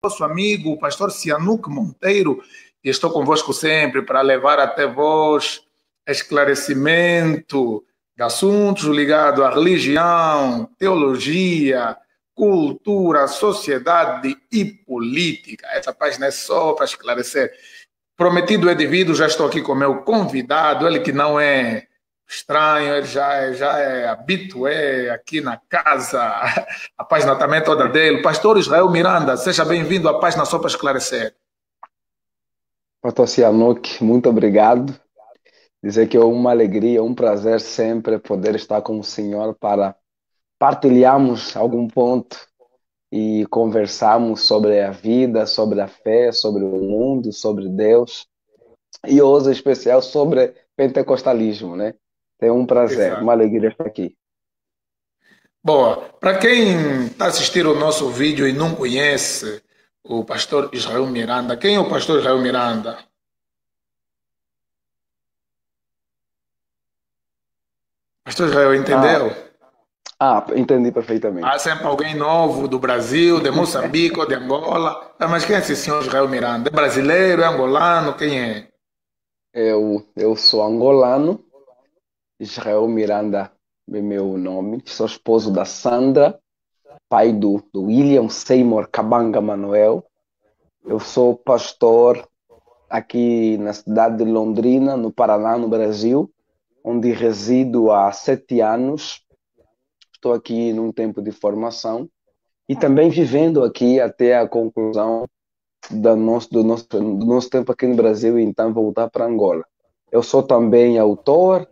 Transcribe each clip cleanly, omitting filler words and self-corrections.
nosso amigo, o pastor Cianuque Monteiro, e estou convosco sempre para levar até vós esclarecimento de assuntos ligados à religião, teologia, cultura, sociedade e política. Essa página é só para esclarecer. Prometido é devido, já estou aqui com o meu convidado, ele que não é estranho, ele já é habitué aqui na casa, a página também é toda dele. Pastor Israel Miranda, seja bem-vindo à página só para esclarecer. Pastor Cianuque, muito obrigado. Dizer que é uma alegria, um prazer sempre poder estar com o Senhor para partilharmos algum ponto e conversarmos sobre a vida, sobre a fé, sobre o mundo, sobre Deus e hoje em especial sobre pentecostalismo, né? É um prazer, Exato. uma alegria estar aqui. Boa. Para quem está assistindo o nosso vídeo e não conhece o pastor Israel Miranda, quem é o pastor Israel Miranda? Pastor Israel, Ah, entendeu? entendi perfeitamente. Há sempre alguém novo do Brasil, de Moçambique ou de Angola. Ah, mas quem é esse senhor Israel Miranda? É brasileiro, é angolano, quem é? Eu sou angolano, Israel Miranda é meu nome, sou esposo da Sandra, pai do William Seymour Kabanga Manuel. Eu sou pastor aqui na cidade de Londrina, no Paraná, no Brasil, onde resido há 7 anos. Estou aqui num tempo de formação e também vivendo aqui até a conclusão do nosso tempo aqui no Brasil e então voltar para Angola. Eu sou também autor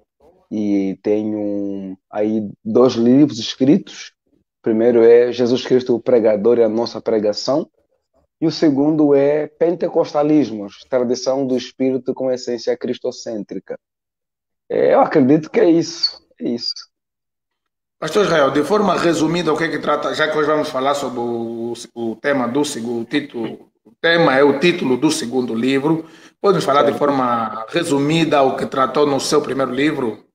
e tenho aí 2 livros escritos. O primeiro é Jesus Cristo, o Pregador e a Nossa Pregação. E o segundo é Pentecostalismos, tradição do Espírito com essência cristocêntrica. Eu acredito que é isso. É isso. Pastor Israel, de forma resumida, o que é que trata, já que hoje vamos falar sobre o tema do segundo título, o tema é o título do segundo livro, pode nos falar de Certo? forma resumida o que tratou no seu primeiro livro?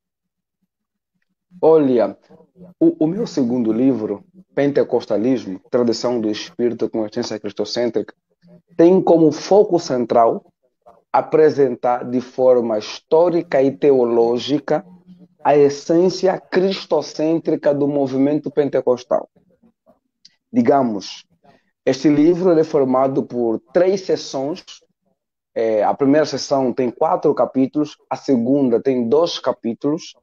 Olha, o meu segundo livro, Pentecostalismo, tradição do Espírito com essência cristocêntrica, tem como foco central apresentar de forma histórica e teológica a essência cristocêntrica do movimento pentecostal. Digamos, este livro é formado por 3 sessões. A primeira sessão tem 4 capítulos, a segunda tem 2 capítulos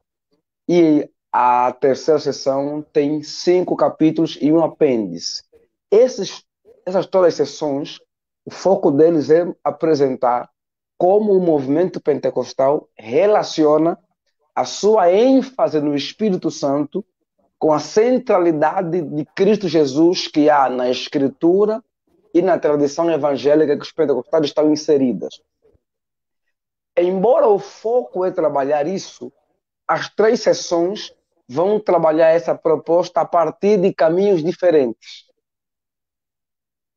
e a terceira sessão tem 5 capítulos e um apêndice. Essas todas as sessões, o foco deles é apresentar como o movimento pentecostal relaciona a sua ênfase no Espírito Santo com a centralidade de Cristo Jesus que há na Escritura e na tradição evangélica que os pentecostais estão inseridas. Embora o foco é trabalhar isso, as 3 sessões vão trabalhar essa proposta a partir de caminhos diferentes.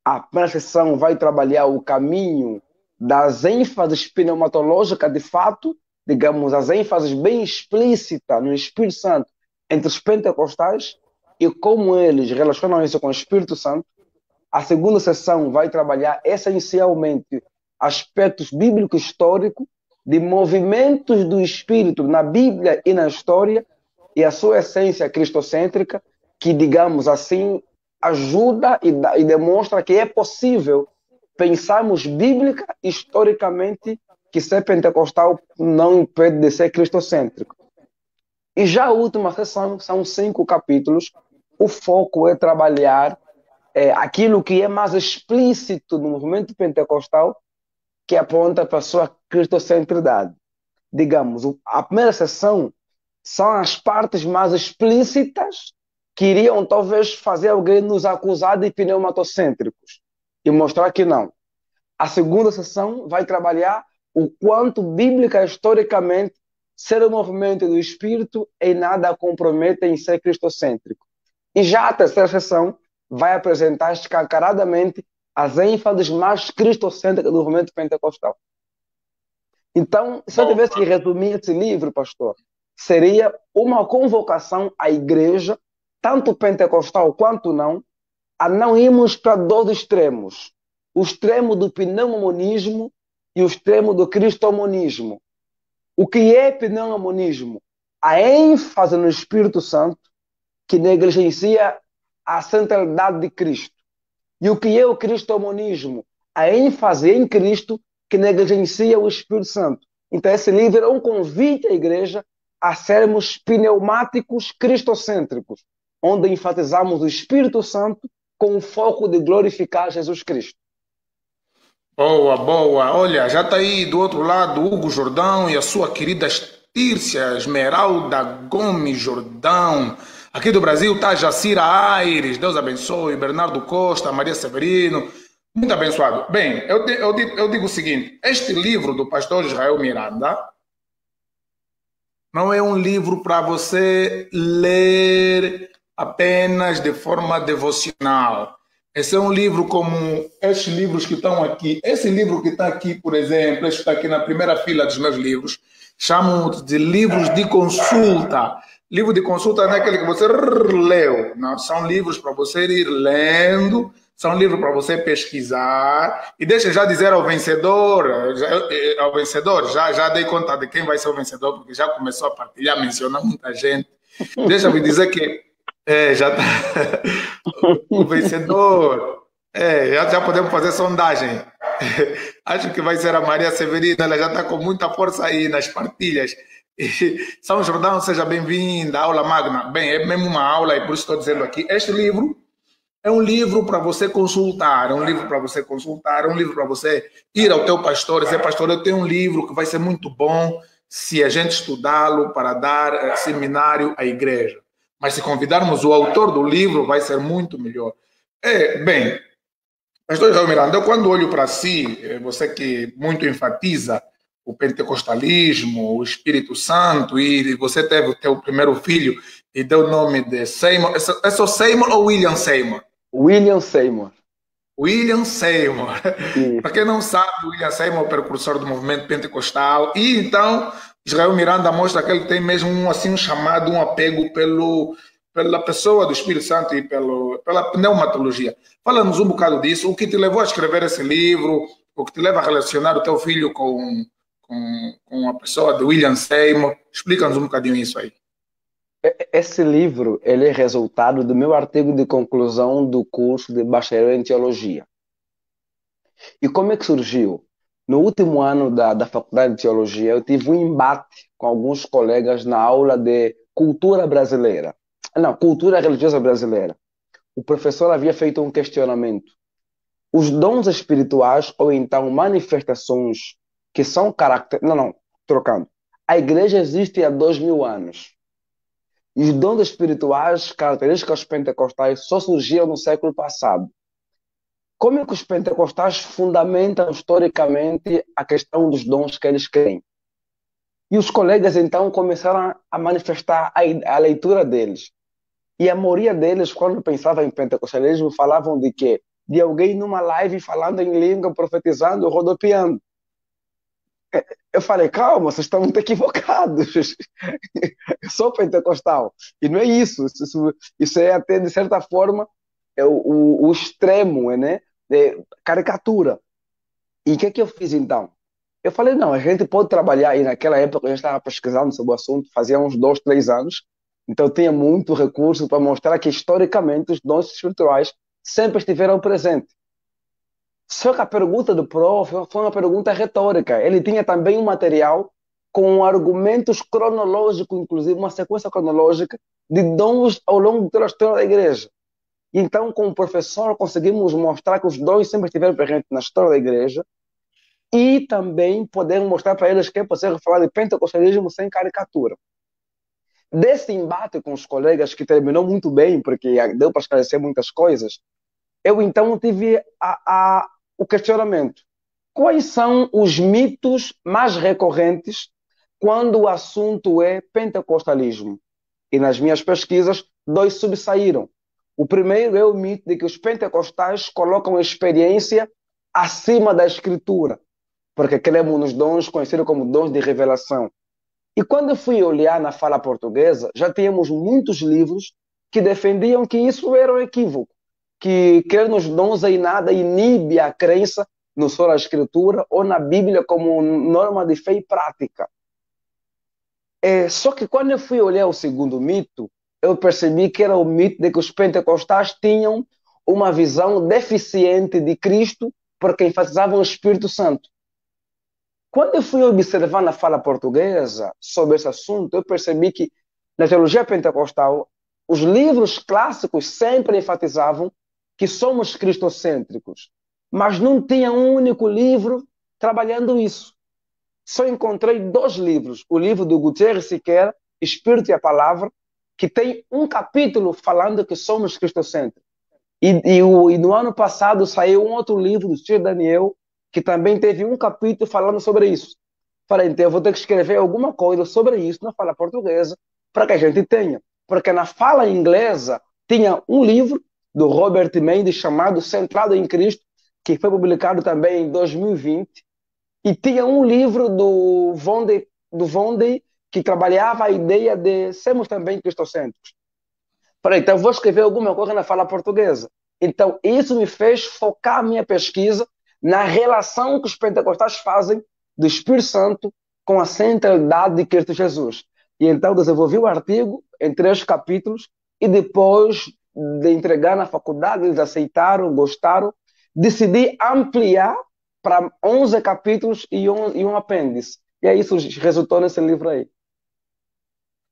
A primeira sessão vai trabalhar o caminho das ênfases pneumatológicas de fato, digamos, as ênfases bem explícitas no Espírito Santo entre os pentecostais e como eles relacionam isso com o Espírito Santo. A segunda sessão vai trabalhar essencialmente aspectos bíblico-históricos de movimentos do Espírito na Bíblia e na história e a sua essência cristocêntrica, que, digamos assim, ajuda e demonstra que é possível pensarmos bíblica, historicamente, que ser pentecostal não impede de ser cristocêntrico. E já a última sessão são 5 capítulos. O foco é trabalhar aquilo que é mais explícito no movimento pentecostal, que aponta para a sua cristocentridade. Digamos, a primeira sessão são as partes mais explícitas que iriam talvez fazer alguém nos acusar de pneumatocêntricos e mostrar que não. A segunda sessão vai trabalhar o quanto bíblica historicamente ser o movimento do Espírito em nada compromete em ser cristocêntrico. E já a terceira sessão vai apresentar escancaradamente as ênfases mais cristocêntricas do movimento pentecostal. Então, se eu Bom, tivesse que resumir esse livro, pastor, seria uma convocação à igreja, tanto pentecostal quanto não, a não irmos para 2 extremos. o extremo do pneumonismo e o extremo do cristomonismo. O que é pneumonismo? A ênfase no Espírito Santo que negligencia a centralidade de Cristo. E o que é o cristomonismo? A ênfase em Cristo que negligencia o Espírito Santo. Então, esse livro é um convite à igreja a sermos pneumáticos cristocêntricos, onde enfatizamos o Espírito Santo com o foco de glorificar Jesus Cristo. Boa, boa. Olha, já está aí do outro lado o Hugo Jordão e a sua querida Tírcia Esmeralda Gomes Jordão. Aqui do Brasil está Jacira Aires, Deus abençoe, Bernardo Costa, Maria Severino. Muito abençoado. Bem, eu digo o seguinte: este livro do pastor Israel Miranda não é um livro para você ler apenas de forma devocional. Esse é um livro como estes livros que estão aqui. Esse livro que está aqui, por exemplo, este está aqui na primeira fila dos meus livros, chamam de livros de consulta. Livro de consulta não é aquele que você leu, não. São livros para você ir lendo, são livros para você pesquisar. E deixa eu já dizer já dei conta de quem vai ser o vencedor, porque já começou a partilhar, mencionar muita gente. Deixa-me dizer que já está o vencedor. Já podemos fazer sondagem. Acho que vai ser a Maria Severina, ela já está com muita força aí nas partilhas. São Jordão, seja bem-vinda, aula magna. Bem, é mesmo uma aula e por isso estou dizendo aqui. Este livro é um livro para você consultar, é um livro para você consultar, é um livro para você ir ao teu pastor e dizer: pastor, eu tenho um livro que vai ser muito bom se a gente estudá-lo para dar seminário à igreja. Mas se convidarmos o autor do livro, vai ser muito melhor. Bem, pastor Israel Miranda, eu quando olho para si, você que muito enfatiza o pentecostalismo, o Espírito Santo, e você teve o teu primeiro filho e deu o nome de Seymour. É só Seymour ou William Seymour? William Seymour. William Seymour. Para quem não sabe, William Seymour é o precursor do movimento pentecostal. E então, Israel Miranda mostra que ele tem mesmo um chamado, um apego pela pessoa do Espírito Santo e pela pneumatologia. Fala-nos um bocado disso. O que te levou a escrever esse livro? O que te leva a relacionar o teu filho com a pessoa de William Seymour? Explica-nos um bocadinho isso aí. Esse livro ele é resultado do meu artigo de conclusão do curso de bacharel em teologia. E como é que surgiu? No último ano da faculdade de teologia, eu tive um embate com alguns colegas na aula de cultura brasileira. Não, cultura religiosa brasileira. O professor havia feito um questionamento. Os dons espirituais, ou então manifestações que são trocando. A igreja existe há 2000 anos. E os dons espirituais, características pentecostais, só surgiram no século passado. Como é que os pentecostais fundamentam historicamente a questão dos dons que eles creem? E os colegas, então, começaram a manifestar a leitura deles. E a maioria deles, quando pensava em pentecostalismo, falavam de quê? De alguém numa live falando em língua, profetizando, rodopiando. Eu falei: calma, vocês estão muito equivocados. Eu sou pentecostal. E não é isso. Isso é até, de certa forma, o extremo, né? De caricatura. E o que eu fiz, então? Eu falei: não, a gente pode trabalhar. E naquela época eu já estava pesquisando sobre o assunto, fazia uns 2, 3 anos. Então eu tinha muito recurso para mostrar que, historicamente, os dons espirituais sempre estiveram presentes. Só que a pergunta do prof foi uma pergunta retórica. Ele tinha também um material com argumentos cronológicos, inclusive uma sequência cronológica de dons ao longo da história da igreja. Então, como professor, conseguimos mostrar que os dons sempre estiveram presentes na história da igreja e também podemos mostrar para eles que é possível falar de pentecostalismo sem caricatura. Desse embate com os colegas, que terminou muito bem, porque deu para esclarecer muitas coisas, eu então tive o questionamento: quais são os mitos mais recorrentes quando o assunto é pentecostalismo? E nas minhas pesquisas, 2 subsaíram. O primeiro é o mito de que os pentecostais colocam a experiência acima da escritura, porque cremos nos dons conhecidos como dons de revelação. E quando eu fui olhar na fala portuguesa, já tínhamos muitos livros que defendiam que isso era um equívoco. que quer-nos não usar em nada inibe a crença no Sola Escritura ou na Bíblia como norma de fé e prática. Só que quando eu fui olhar o segundo mito, eu percebi que era o mito de que os pentecostais tinham uma visão deficiente de Cristo porque enfatizavam o Espírito Santo. Quando eu fui observar na fala portuguesa sobre esse assunto, eu percebi que na teologia pentecostal, os livros clássicos sempre enfatizavam que somos cristocêntricos, mas não tinha um único livro trabalhando isso. Só encontrei 2 livros, o livro do Gutierrez Siqueira, Espírito e a Palavra, que tem um capítulo falando que somos cristocêntricos. E no ano passado saiu um outro livro do Tio Daniel, que também teve um capítulo falando sobre isso. Falei, então eu vou ter que escrever alguma coisa sobre isso na fala portuguesa, para que a gente tenha. Porque na fala inglesa tinha um livro do Robert Mendes chamado Centrado em Cristo, que foi publicado também em 2020, e tinha um livro do Vonde que trabalhava a ideia de sermos também cristocêntricos. Falei, então eu vou escrever alguma coisa na fala portuguesa. Então isso me fez focar a minha pesquisa na relação que os pentecostais fazem do Espírito Santo com a centralidade de Cristo Jesus. E então desenvolvi o artigo em 3 capítulos e depois de entregar na faculdade, eles aceitaram, gostaram, decidi ampliar para 11 capítulos e um apêndice. E aí isso resultou nesse livro aí.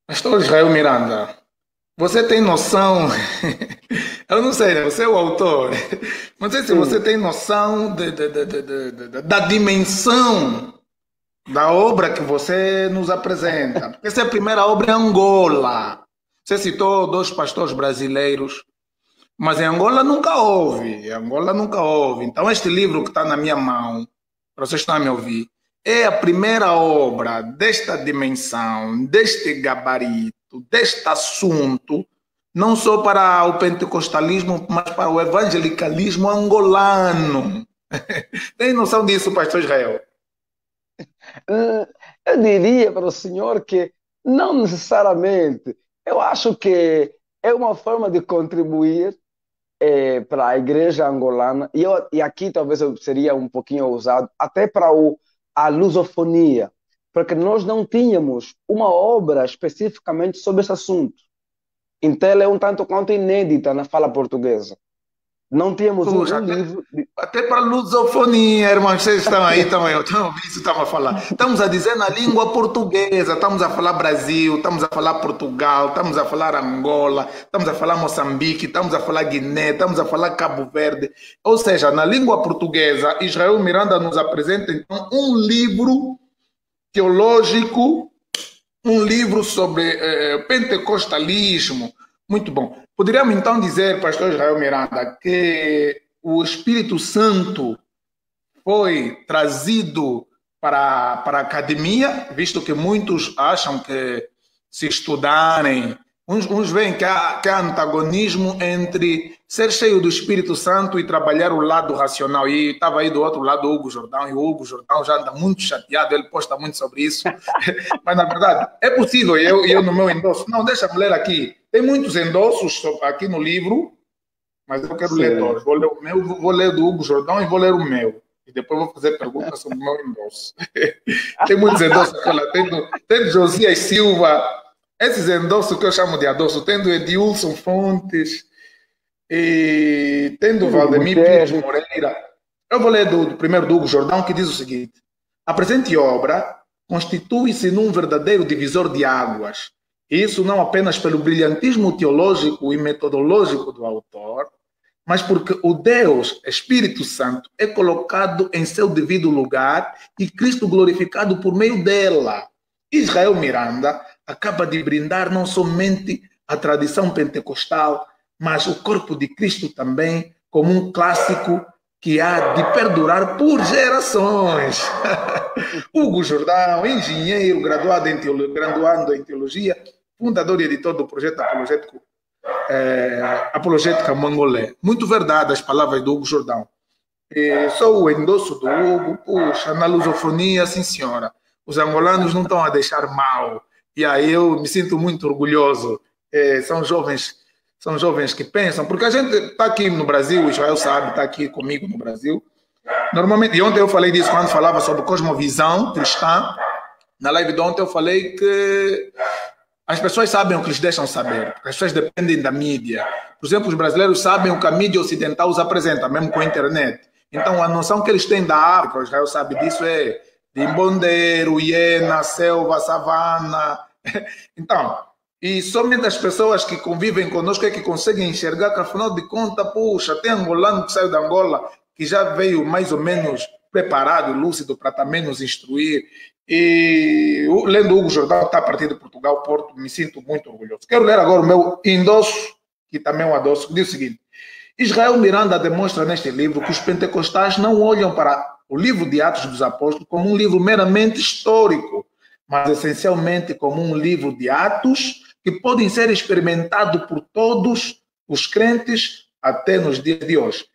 Pastor Israel Miranda, você tem noção, eu não sei, né? Você é o autor, não sei se você tem noção da dimensão da obra que você nos apresenta. Porque essa é a primeira obra em Angola. Você citou 2 pastores brasileiros, mas em Angola nunca houve. Em Angola nunca houve. Então este livro que está na minha mão, para vocês estão a me ouvir, é a primeira obra desta dimensão, deste gabarito, deste assunto, não só para o pentecostalismo, mas para o evangelicalismo angolano. Tem noção disso, pastor Israel? Eu diria para o senhor que não necessariamente. Eu acho que é uma forma de contribuir para a igreja angolana, e aqui talvez eu seria um pouquinho ousado, até para a lusofonia, porque nós não tínhamos uma obra especificamente sobre esse assunto. Então ela é um tanto quanto inédita na fala portuguesa. Não tínhamos Puxa, um livro. até para lusofonia, irmãos, vocês estão aí, estão ouvindo isso, estamos a falar. Estamos a dizer na língua portuguesa, estamos a falar Brasil, estamos a falar Portugal, estamos a falar Angola, estamos a falar Moçambique, estamos a falar Guiné, estamos a falar Cabo Verde. Ou seja, na língua portuguesa, Israel Miranda nos apresenta então um livro teológico, um livro sobre pentecostalismo. Muito bom. Poderíamos então dizer, pastor Israel Miranda, que o Espírito Santo foi trazido para a academia, visto que muitos acham que se estudarem, uns veem que há antagonismo entre ser cheio do Espírito Santo e trabalhar o lado racional. E estava aí do outro lado o Hugo Jordão, e o Hugo Jordão já anda muito chateado, ele posta muito sobre isso. Mas, na verdade, é possível, eu no meu endosso, não, deixa-me ler aqui. Tem muitos endossos aqui no livro, mas eu quero ler todos. Vou ler o meu, vou ler do Hugo Jordão e vou ler o meu. E depois vou fazer perguntas sobre o meu endosso. Tem muitos endossos aqui, tem do Josias Silva, esses endossos que eu chamo de adoço, tem do Edilson Fontes, e tem do Valdemir Pires Moreira. Eu vou ler primeiro do Hugo Jordão, que diz o seguinte: a presente obra constitui-se num verdadeiro divisor de águas. Isso não apenas pelo brilhantismo teológico e metodológico do autor, mas porque o Deus, Espírito Santo, é colocado em seu devido lugar e Cristo glorificado por meio dela. Israel Miranda acaba de brindar não somente a tradição pentecostal, mas o corpo de Cristo também, como um clássico que há de perdurar por gerações. Hugo Jordão, engenheiro, graduado em teologia, fundador e editor do projeto Apologética Mangolé. Muito verdade as palavras do Hugo Jordão. Sou o endosso do Hugo, puxa, na lusofonia, sim senhora. Os angolanos não estão a deixar mal. E aí eu me sinto muito orgulhoso. São jovens são jovens que pensam, porque a gente está aqui no Brasil, o Israel sabe, está aqui comigo no Brasil. Normalmente, e ontem eu falei disso quando falava sobre cosmovisão cristã. Na live de ontem eu falei que as pessoas sabem o que lhes deixam saber, porque as pessoas dependem da mídia. Por exemplo, os brasileiros sabem o que a mídia ocidental os apresenta, mesmo com a internet. Então, a noção que eles têm da África, o Israel sabe disso, é de imbondeiro, hiena, selva, savana. Então, e somente as pessoas que convivem conosco é que conseguem enxergar que, afinal de contas, puxa, tem angolano que saiu da Angola, que já veio mais ou menos preparado, lúcido, para também nos instruir. E lendo Hugo Jordão, está a partir de Portugal, Porto, me sinto muito orgulhoso. Quero ler agora o meu endosso, que também é um adoço, que diz o seguinte: Israel Miranda demonstra neste livro que os pentecostais não olham para o livro de Atos dos Apóstolos como um livro meramente histórico, mas essencialmente como um livro de atos que podem ser experimentados por todos os crentes até nos dias de hoje.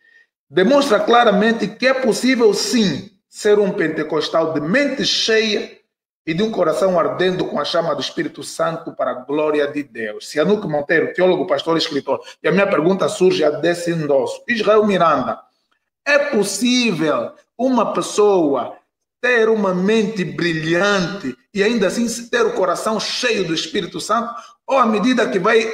Demonstra claramente que é possível, sim, ser um pentecostal de mente cheia e de um coração ardendo com a chama do Espírito Santo para a glória de Deus. Cianuque Monteiro, teólogo, pastor e escritor. E a minha pergunta surge a desse endosso. Israel Miranda, é possível uma pessoa ter uma mente brilhante e ainda assim ter o coração cheio do Espírito Santo? Ou à medida que vai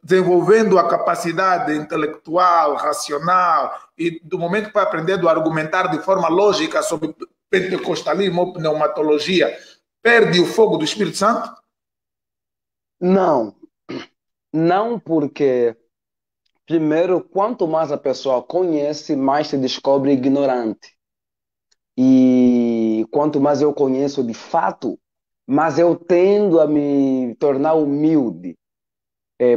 desenvolvendo a capacidade intelectual, racional, e do momento que vai aprendendo a argumentar de forma lógica sobre pentecostalismo ou pneumatologia, perde o fogo do Espírito Santo? Não, não, porque primeiro, quanto mais a pessoa conhece, mais se descobre ignorante. E quanto mais eu conheço de fato, mais eu tendo a me tornar humilde.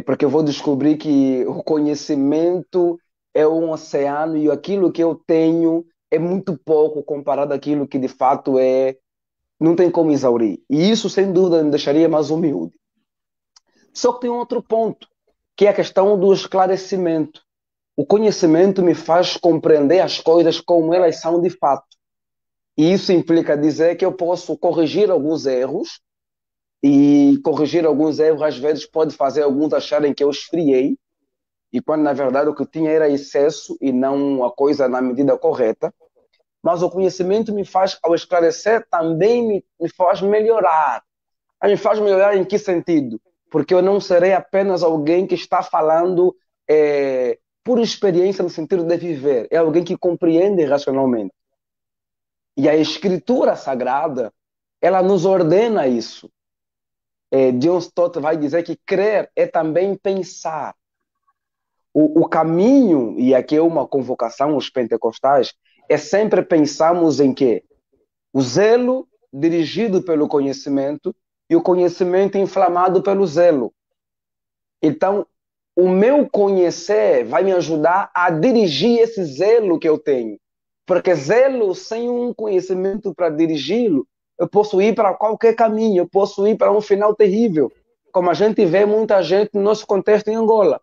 Porque eu vou descobrir que o conhecimento é um oceano e aquilo que eu tenho é muito pouco comparado àquilo que de fato é, não tem como exaurir. E isso, sem dúvida, me deixaria mais humilde. Só que tem um outro ponto, que é a questão do esclarecimento. O conhecimento me faz compreender as coisas como elas são de fato. E isso implica dizer que eu posso corrigir alguns erros, e corrigir alguns erros às vezes pode fazer alguns acharem que eu esfriei, e quando na verdade o que eu tinha era excesso e não a coisa na medida correta. Mas o conhecimento me faz, ao esclarecer, também me faz melhorar. Me faz melhorar em que sentido? Porque eu não serei apenas alguém que está falando por experiência no sentido de viver. É alguém que compreende racionalmente. E a Escritura Sagrada, ela nos ordena isso. John Stott vai dizer que crer é também pensar. O caminho, e aqui é uma convocação aos pentecostais, é sempre pensarmos em quê? O zelo dirigido pelo conhecimento e o conhecimento inflamado pelo zelo. Então, o meu conhecer vai me ajudar a dirigir esse zelo que eu tenho. Porque zelo sem um conhecimento para dirigi-lo, eu posso ir para qualquer caminho, eu posso ir para um final terrível. Como a gente vê muita gente no nosso contexto em Angola.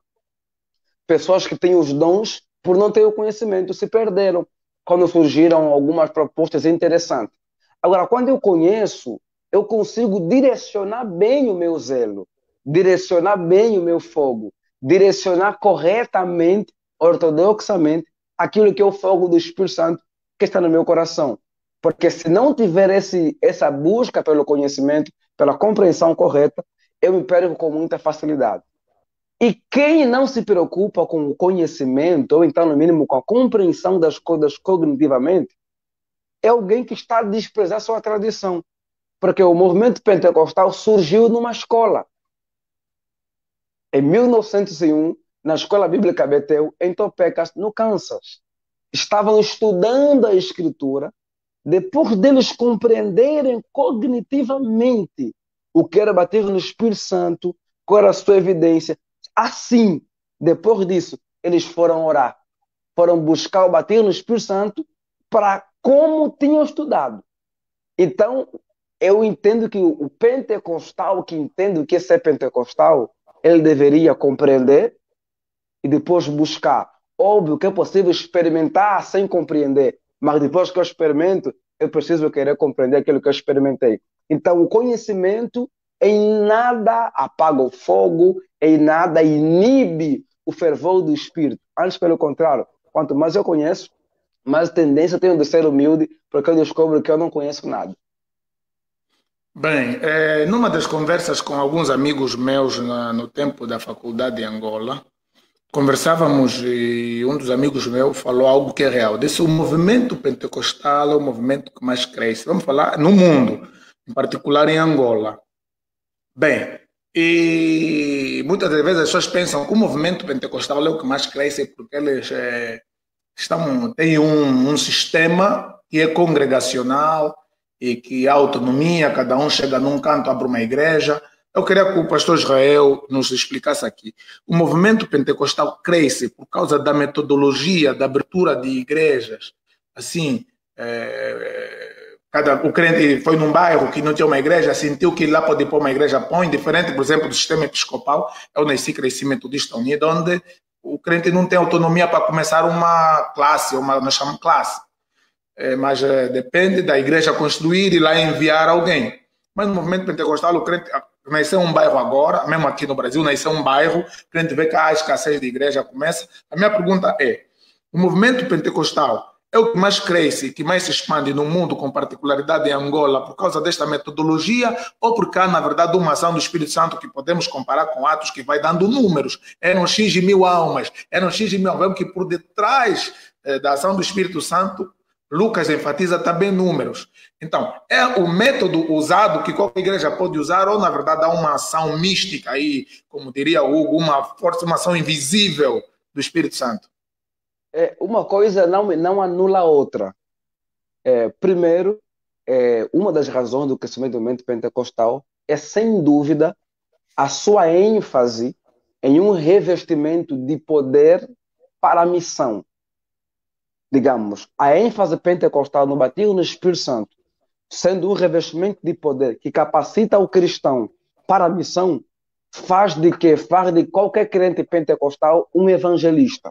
Pessoas que têm os dons, por não ter o conhecimento, se perderam quando surgiram algumas propostas interessantes. Agora, quando eu conheço, eu consigo direcionar bem o meu zelo, direcionar bem o meu fogo, direcionar corretamente, ortodoxamente, aquilo que é o fogo do Espírito Santo que está no meu coração. Porque se não tiver essa busca pelo conhecimento, pela compreensão correta, eu me perco com muita facilidade. E quem não se preocupa com o conhecimento, ou então, no mínimo, com a compreensão das coisas cognitivamente, é alguém que está a desprezar sua tradição. Porque o movimento pentecostal surgiu numa escola. Em 1901, na Escola Bíblica Betel, em Topeka, no Kansas. Estavam estudando a Escritura, depois deles compreenderem cognitivamente o que era batismo no Espírito Santo, qual era a sua evidência. Assim, depois disso, eles foram orar, foram buscar o batismo no Espírito Santo para como tinham estudado. Então, eu entendo que o pentecostal, que entende o que é ser pentecostal, ele deveria compreender e depois buscar. Óbvio que é possível experimentar sem compreender, mas depois que eu experimento, eu preciso querer compreender aquilo que eu experimentei. Então, o conhecimento em nada apaga o fogo, em nada inibe o fervor do espírito. Antes, pelo contrário, quanto mais eu conheço, mais tendência eu tenho de ser humilde, porque eu descubro que eu não conheço nada. Bem, numa das conversas com alguns amigos meus no tempo da faculdade em Angola, conversávamos e um dos amigos meus falou algo que é real. Disse o movimento pentecostal é o movimento que mais cresce. Vamos falar no mundo, em particular em Angola. Bem, e muitas das vezes as pessoas pensam que o movimento pentecostal é o que mais cresce porque eles têm um sistema que é congregacional e que há autonomia, cada um chega num canto, abre uma igreja. Eu queria que o pastor Israel nos explicasse aqui. O movimento pentecostal cresce por causa da metodologia, da abertura de igrejas. Assim, o crente foi num bairro que não tinha uma igreja, sentiu que lá pode pôr uma igreja, põe, diferente, por exemplo, do sistema episcopal. Eu nasci, cresci metodista unido, onde o crente não tem autonomia para começar uma classe, nós chamamos classe. Mas depende da igreja construir e lá enviar alguém. Mas no movimento pentecostal, o crente nasceu um bairro agora, mesmo aqui no Brasil, nasceu um bairro, o crente vê que a escassez de igreja começa. A minha pergunta é, o movimento pentecostal é o que mais cresce, que mais se expande no mundo, com particularidade em Angola, por causa desta metodologia, ou porque há, na verdade, uma ação do Espírito Santo que podemos comparar com Atos, que vai dando números. Eram X de mil almas, eram X de mil almas, que por detrás da ação do Espírito Santo, Lucas enfatiza também números. Então, é o método usado que qualquer igreja pode usar, ou, na verdade, há uma ação mística aí, como diria Hugo, uma força, uma ação invisível do Espírito Santo? Uma coisa não anula a outra. Primeiro, uma das razões do crescimento do movimento pentecostal é, sem dúvida, a sua ênfase em um revestimento de poder para a missão. Digamos, a ênfase pentecostal no batismo no Espírito Santo, sendo um revestimento de poder que capacita o cristão para a missão, faz de qualquer crente pentecostal um evangelista.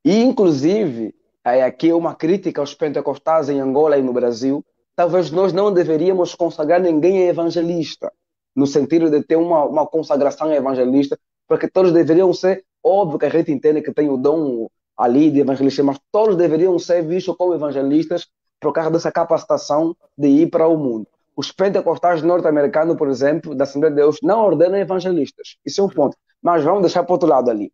E, inclusive, aqui é uma crítica aos pentecostais em Angola e no Brasil, talvez nós não deveríamos consagrar ninguém a evangelista, no sentido de ter uma consagração evangelista, porque todos deveriam ser, óbvio que a gente entende que tem o dom ali de evangelista, mas todos deveriam ser vistos como evangelistas por causa dessa capacitação de ir para o mundo. Os pentecostais norte-americanos, por exemplo, da Assembleia de Deus, não ordenam evangelistas. Isso é um ponto. Mas vamos deixar para o outro lado ali.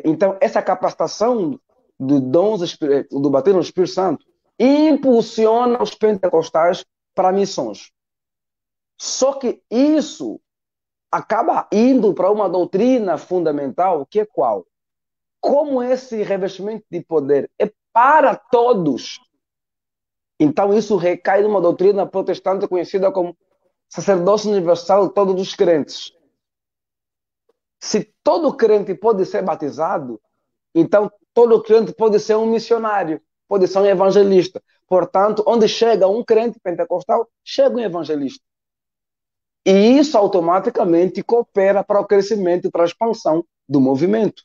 Então, essa capacitação do dons do batismo no Espírito Santo impulsiona os pentecostais para missões. Só que isso acaba indo para uma doutrina fundamental, que é qual? Como esse revestimento de poder é para todos, então isso recai numa doutrina protestante conhecida como sacerdócio universal de todos os crentes. Se todo crente pode ser batizado, então todo crente pode ser um missionário, pode ser um evangelista. Portanto, onde chega um crente pentecostal, chega um evangelista. E isso automaticamente coopera para o crescimento e para a expansão do movimento.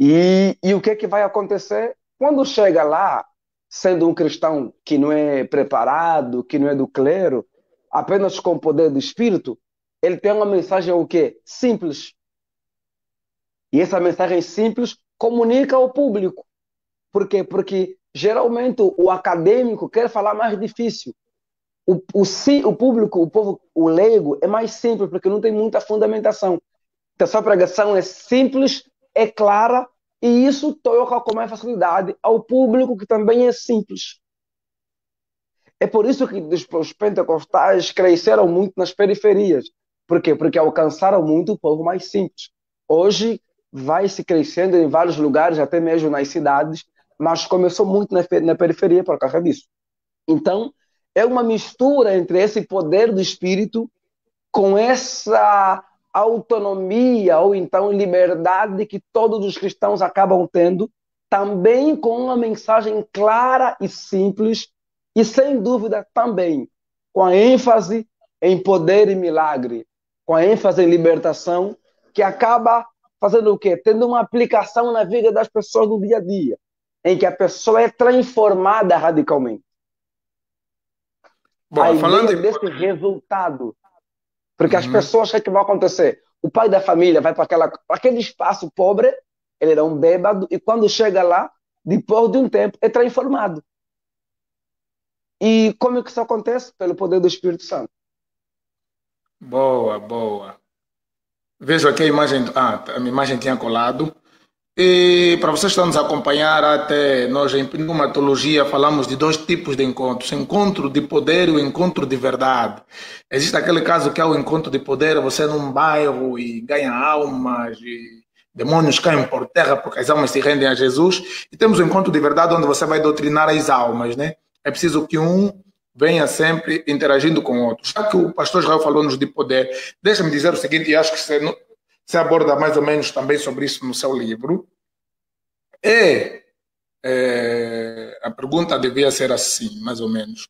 E o que vai acontecer? Quando chega lá, sendo um cristão que não é preparado, que não é do clero, apenas com o poder do Espírito, ele tem uma mensagem o quê? Simples. E essa mensagem simples comunica ao público. Por quê? Porque geralmente o acadêmico quer falar mais difícil. O público, o povo, o leigo é mais simples, porque não tem muita fundamentação. Então, a sua pregação é simples, é clara, e isso toca com mais facilidade ao público que também é simples. É por isso que os pentecostais cresceram muito nas periferias. Por quê? Porque alcançaram muito o povo mais simples. Hoje vai se crescendo em vários lugares, até mesmo nas cidades, mas começou muito na periferia por causa disso. Então, é uma mistura entre esse poder do Espírito com essa autonomia ou então liberdade que todos os cristãos acabam tendo, também com uma mensagem clara e simples e, sem dúvida, também com a ênfase em poder e milagre, com a ênfase em libertação, que acaba fazendo o quê? Tendo uma aplicação na vida das pessoas no dia a dia, em que a pessoa é transformada radicalmente. A Bom, falando ideia em desse poder. resultado. Porque as Uhum. pessoas, o que vai acontecer? O pai da família vai para aquele espaço pobre, ele era um bêbado, e quando chega lá, depois de um tempo, é transformado. E como é que isso acontece? Pelo poder do Espírito Santo. Boa, boa. Vejo aqui a imagem. Ah, a minha imagem tinha colado. E para vocês que estão nos a acompanhar, até nós em pneumatologia falamos de dois tipos de encontros: encontro de poder e o encontro de verdade. Existe aquele caso que é o encontro de poder, você num bairro e ganha almas, e demônios caem por terra porque as almas se rendem a Jesus. E temos o encontro de verdade, onde você vai doutrinar as almas, né? É preciso que um venha sempre interagindo com o outro. Já que o pastor Israel falou-nos de poder, deixa-me dizer o seguinte, e acho que você aborda mais ou menos também sobre isso no seu livro. É, a pergunta devia ser assim, mais ou menos.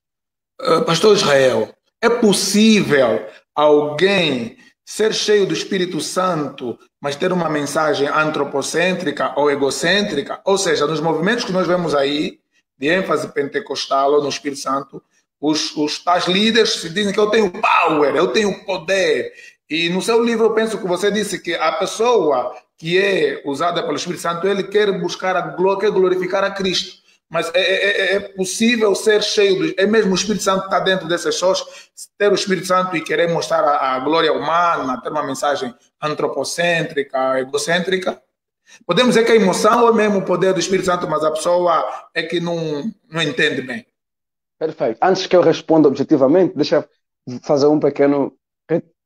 Pastor Israel, é possível alguém ser cheio do Espírito Santo, mas ter uma mensagem antropocêntrica ou egocêntrica? Ou seja, nos movimentos que nós vemos aí, de ênfase pentecostal ou no Espírito Santo, os tais líderes se dizem que eu tenho power, eu tenho poder. E no seu livro eu penso que você disse que a pessoa que é usada pelo Espírito Santo, ele quer buscar a glória, quer glorificar a Cristo. Mas é possível ser cheio é mesmo o Espírito Santo está dentro dessas pessoas, ter o Espírito Santo e querer mostrar a glória humana, ter uma mensagem antropocêntrica, egocêntrica. Podemos dizer que a emoção é mesmo o poder do Espírito Santo, mas a pessoa é que não entende bem. Perfeito. Antes que eu responda objetivamente, deixa eu fazer um pequeno.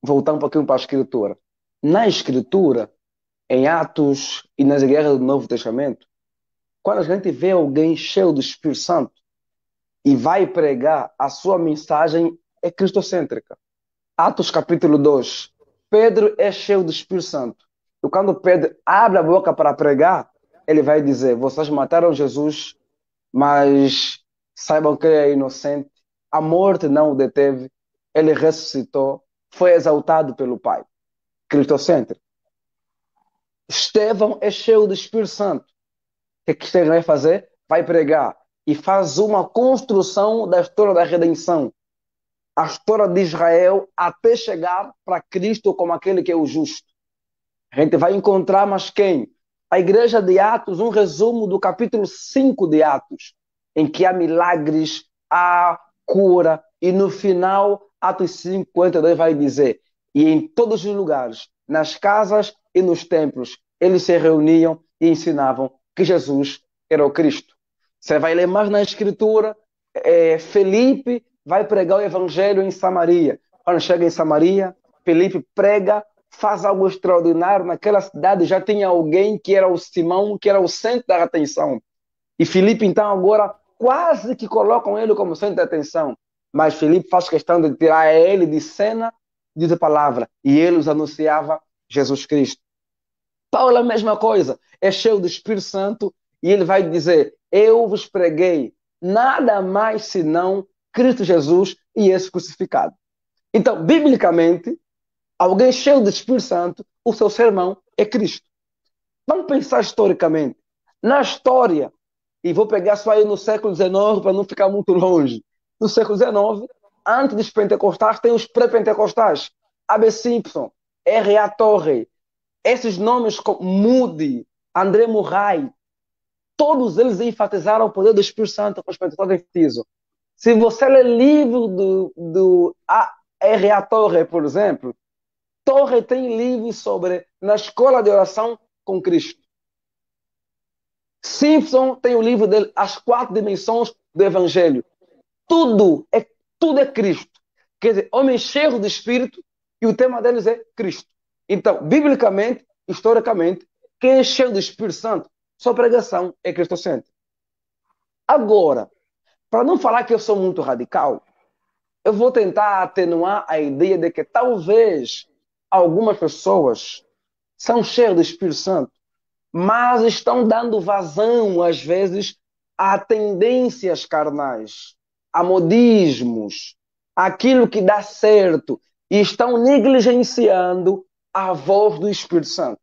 Voltar um pouquinho para a Escritura. Na Escritura, em Atos e nas guerras do Novo Testamento, quando a gente vê alguém cheio do Espírito Santo e vai pregar, a sua mensagem é cristocêntrica. Atos capítulo 2. Pedro é cheio do Espírito Santo. E quando Pedro abre a boca para pregar, ele vai dizer: vocês mataram Jesus, mas saibam que ele é inocente. A morte não o deteve. Ele ressuscitou, foi exaltado pelo Pai. Cristocêntrico. Estevão é cheio do Espírito Santo. O que Estevão vai fazer? Vai pregar e faz uma construção da história da redenção. A história de Israel até chegar para Cristo como aquele que é o justo. A gente vai encontrar, mas quem? A igreja de Atos, um resumo do capítulo 5 de Atos, em que há milagres, há cura, e no final, Atos 5:42 vai dizer: e em todos os lugares, nas casas e nos templos, eles se reuniam e ensinavam que Jesus era o Cristo. Você vai ler mais na Escritura, Felipe vai pregar o evangelho em Samaria. Quando chega em Samaria, Felipe prega, faz algo extraordinário. Naquela cidade já tinha alguém que era o Simão, que era o centro da atenção. E Felipe, então, agora quase que colocam ele como centro da atenção. Mas Felipe faz questão de tirar ele de cena, diz a palavra, e ele os anunciava Jesus Cristo. Paulo é a mesma coisa, é cheio do Espírito Santo e ele vai dizer: eu vos preguei nada mais senão Cristo Jesus e esse crucificado. Então, biblicamente, alguém cheio do Espírito Santo, o seu sermão é Cristo. Vamos pensar historicamente. Na história, e vou pegar só aí no século XIX para não ficar muito longe. No século XIX, antes dos pentecostais, tem os pré-pentecostais. A.B. Simpson, R.A. Torrey, esses nomes como Moody, André Murray, todos eles enfatizaram o poder do Espírito Santo com os pentecostais em Tiso. Se você ler livro do R.A. Torrey, por exemplo, Torrey tem livros sobre na escola de oração com Cristo. Simpson tem o livro dele, As Quatro Dimensões do Evangelho. Tudo é Cristo. Quer dizer, homens cheios do Espírito, e o tema deles é Cristo. Então, biblicamente, historicamente, quem é cheio do Espírito Santo, sua pregação é cristocêntrica. Agora, para não falar que eu sou muito radical, eu vou tentar atenuar a ideia de que talvez algumas pessoas são cheias do Espírito Santo, mas estão dando vazão, às vezes, a tendências carnais, a modismos, aquilo que dá certo, e estão negligenciando a voz do Espírito Santo.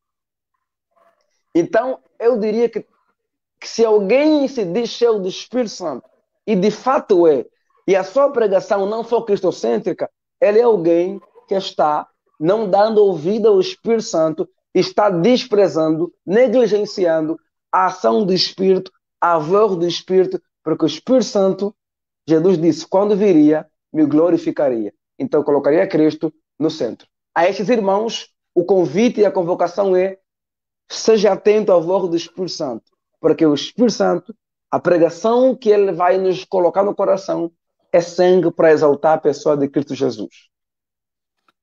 Então, eu diria que se alguém se diz cheio do Espírito Santo, e de fato é, e a sua pregação não for cristocêntrica, ele é alguém que está não dando ouvido ao Espírito Santo, está desprezando, negligenciando a ação do Espírito, a voz do Espírito, porque o Espírito Santo, Jesus disse, quando viria, me glorificaria. Então, colocaria Cristo no centro. A estes irmãos, o convite e a convocação é: seja atento à voz do Espírito Santo, porque o Espírito Santo, a pregação que ele vai nos colocar no coração, é sangue para exaltar a pessoa de Cristo Jesus.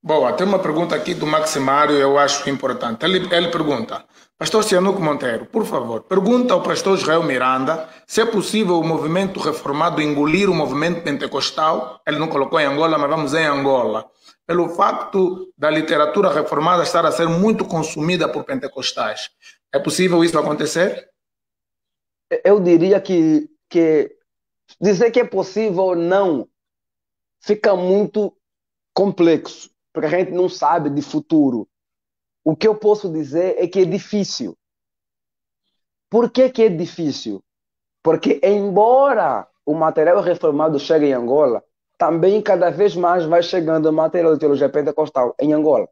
Boa, tem uma pergunta aqui do Maximário, eu acho importante. Ele pergunta: Pastor Cianuco Monteiro, por favor, pergunta ao pastor Israel Miranda se é possível o movimento reformado engolir o movimento pentecostal. Ele não colocou em Angola, mas vamos em Angola. Pelo facto da literatura reformada estar a ser muito consumida por pentecostais. É possível isso acontecer? Eu diria que dizer que é possível ou não fica muito complexo, porque a gente não sabe de futuro. O que eu posso dizer é que é difícil. Por que é difícil? Porque, embora o material reformado chegue em Angola, também cada vez mais vai chegando material de teologia pentecostal em Angola.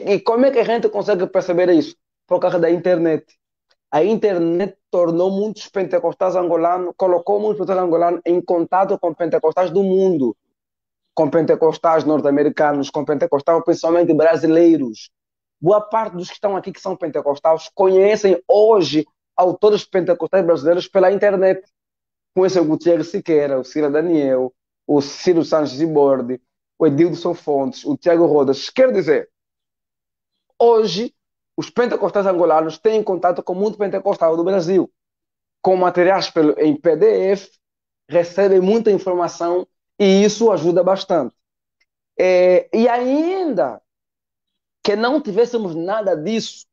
E como é que a gente consegue perceber isso? Por causa da internet. A internet tornou muitos pentecostais angolanos, colocou muitos pentecostais angolanos em contato com pentecostais do mundo, com pentecostais norte-americanos, com pentecostais principalmente brasileiros. Boa parte dos que estão aqui que são pentecostais conhecem hoje autores pentecostais brasileiros pela internet. Conhecem o Gutierrez Siqueira, o Cira Daniel, o Ciro Sanches de Borde, o Edilson Fontes, o Tiago Rodas. Quer dizer, hoje os pentecostais angolanos têm contato com o mundo pentecostal do Brasil, com materiais em PDF, recebem muita informação e isso ajuda bastante. E ainda que não tivéssemos nada disso,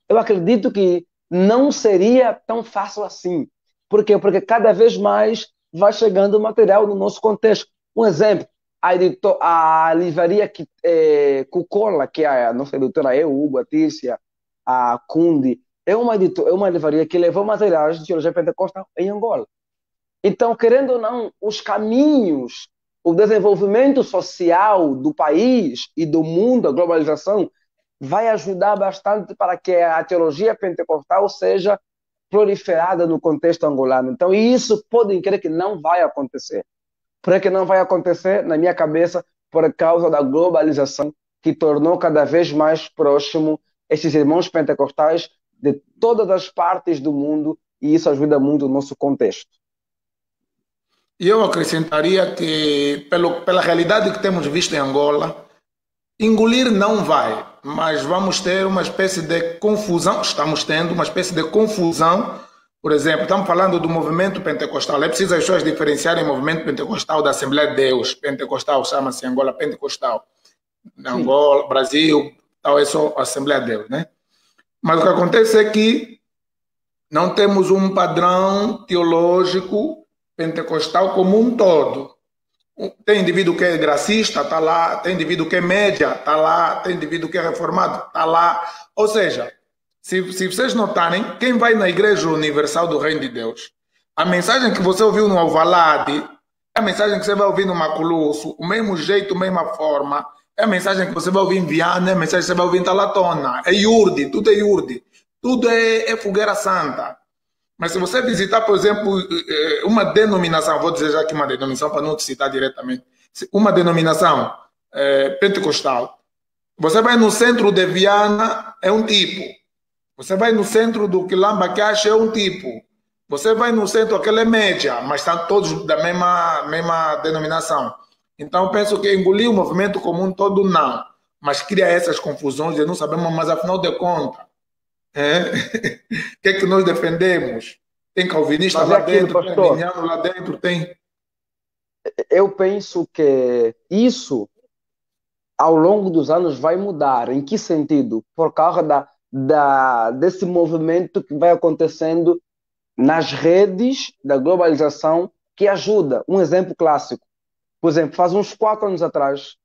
eu acredito que não seria tão fácil assim. Por quê? Porque cada vez mais vai chegando material no nosso contexto. Um exemplo, a livraria Cucola, que é a nossa editora, eu, Hugo, a Tícia, a Kundi, é uma livraria que levou materiais de teologia pentecostal em Angola. Então, querendo ou não, os caminhos, o desenvolvimento social do país e do mundo, a globalização, vai ajudar bastante para que a teologia pentecostal seja proliferada no contexto angolano. Então, isso podem crer que não vai acontecer. Por que não vai acontecer? Na minha cabeça, por causa da globalização, que tornou cada vez mais próximo esses irmãos pentecostais de todas as partes do mundo, e isso ajuda muito o nosso contexto. E eu acrescentaria que, pela realidade que temos visto em Angola, engolir não vai, mas vamos ter uma espécie de confusão, estamos tendo uma espécie de confusão. Por exemplo, estamos falando do movimento pentecostal, é preciso as pessoas diferenciarem o movimento pentecostal da Assembleia de Deus. Pentecostal chama-se Angola Pentecostal. Na Angola, Brasil, tal, é só a Assembleia de Deus, né? Mas o que acontece é que não temos um padrão teológico pentecostal como um todo. Tem indivíduo que é gracista, está lá. Tem indivíduo que é média, está lá. Tem indivíduo que é reformado, está lá. Ou seja, se vocês notarem, quem vai na Igreja Universal do Reino de Deus, a mensagem que você ouviu no Alvalade é a mensagem que você vai ouvir no Maculusso, o mesmo jeito, a mesma forma. É a mensagem que você vai ouvir em Viana, é a mensagem que você vai ouvir em Talatona. É Iurde, tudo é Iurde. Tudo é fogueira santa. Mas se você visitar, por exemplo, uma denominação, vou dizer já aqui uma denominação para não te citar diretamente, uma denominação pentecostal, você vai no centro de Viana, é um tipo. Você vai no centro do Quilamba Cache, é um tipo. Você vai no centro, aquela é média, mas estão todos da mesma denominação. Então, penso que engolir o movimento comum todo, não. Mas cria essas confusões e não sabemos, mas afinal de contas, o que é que nós defendemos? Tem calvinista lá dentro, tem arminiano lá dentro, tem. Eu penso que isso, ao longo dos anos, vai mudar. Em que sentido? Por causa desse movimento que vai acontecendo nas redes da globalização, que ajuda. Um exemplo clássico. Por exemplo, faz uns 4 anos atrás,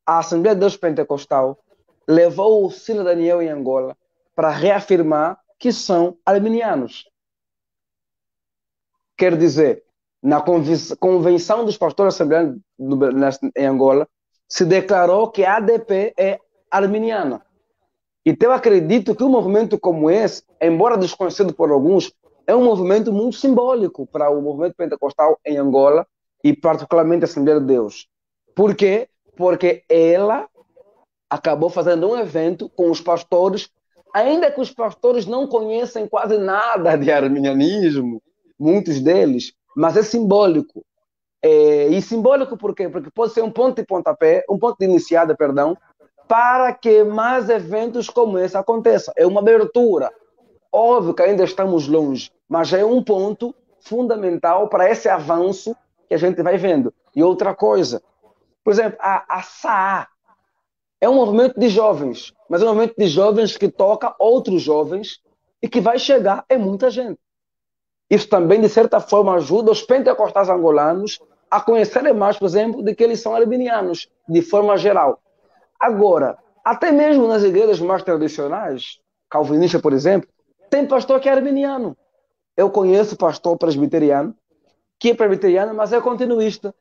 a Assembleia de Deus Pentecostal levou o Ciro Daniel em Angola para reafirmar que são arminianos. Quer dizer, na Convenção dos Pastores Assembleanos em Angola, se declarou que a ADP é arminiana. Então, eu acredito que um movimento como esse, embora desconhecido por alguns, é um movimento muito simbólico para o movimento pentecostal em Angola e particularmente a Assembleia de Deus. Por quê? Porque ela acabou fazendo um evento com os pastores, ainda que os pastores não conhecem quase nada de arminianismo, muitos deles, mas é simbólico. E simbólico por quê? Porque pode ser um ponto de pontapé, um ponto de iniciada, perdão, para que mais eventos como esse aconteçam. É uma abertura. Óbvio que ainda estamos longe, mas é um ponto fundamental para esse avanço que a gente vai vendo. E outra coisa, por exemplo, a SAA é um movimento de jovens, mas é um movimento de jovens que toca outros jovens e que vai chegar em muita gente. Isso também, de certa forma, ajuda os pentecostais angolanos a conhecerem mais, por exemplo, de que eles são arminianos, de forma geral. Agora, até mesmo nas igrejas mais tradicionais, calvinista, por exemplo, tem pastor que é arminiano. Eu conheço pastor presbiteriano, que é presbiteriano, mas é continuista.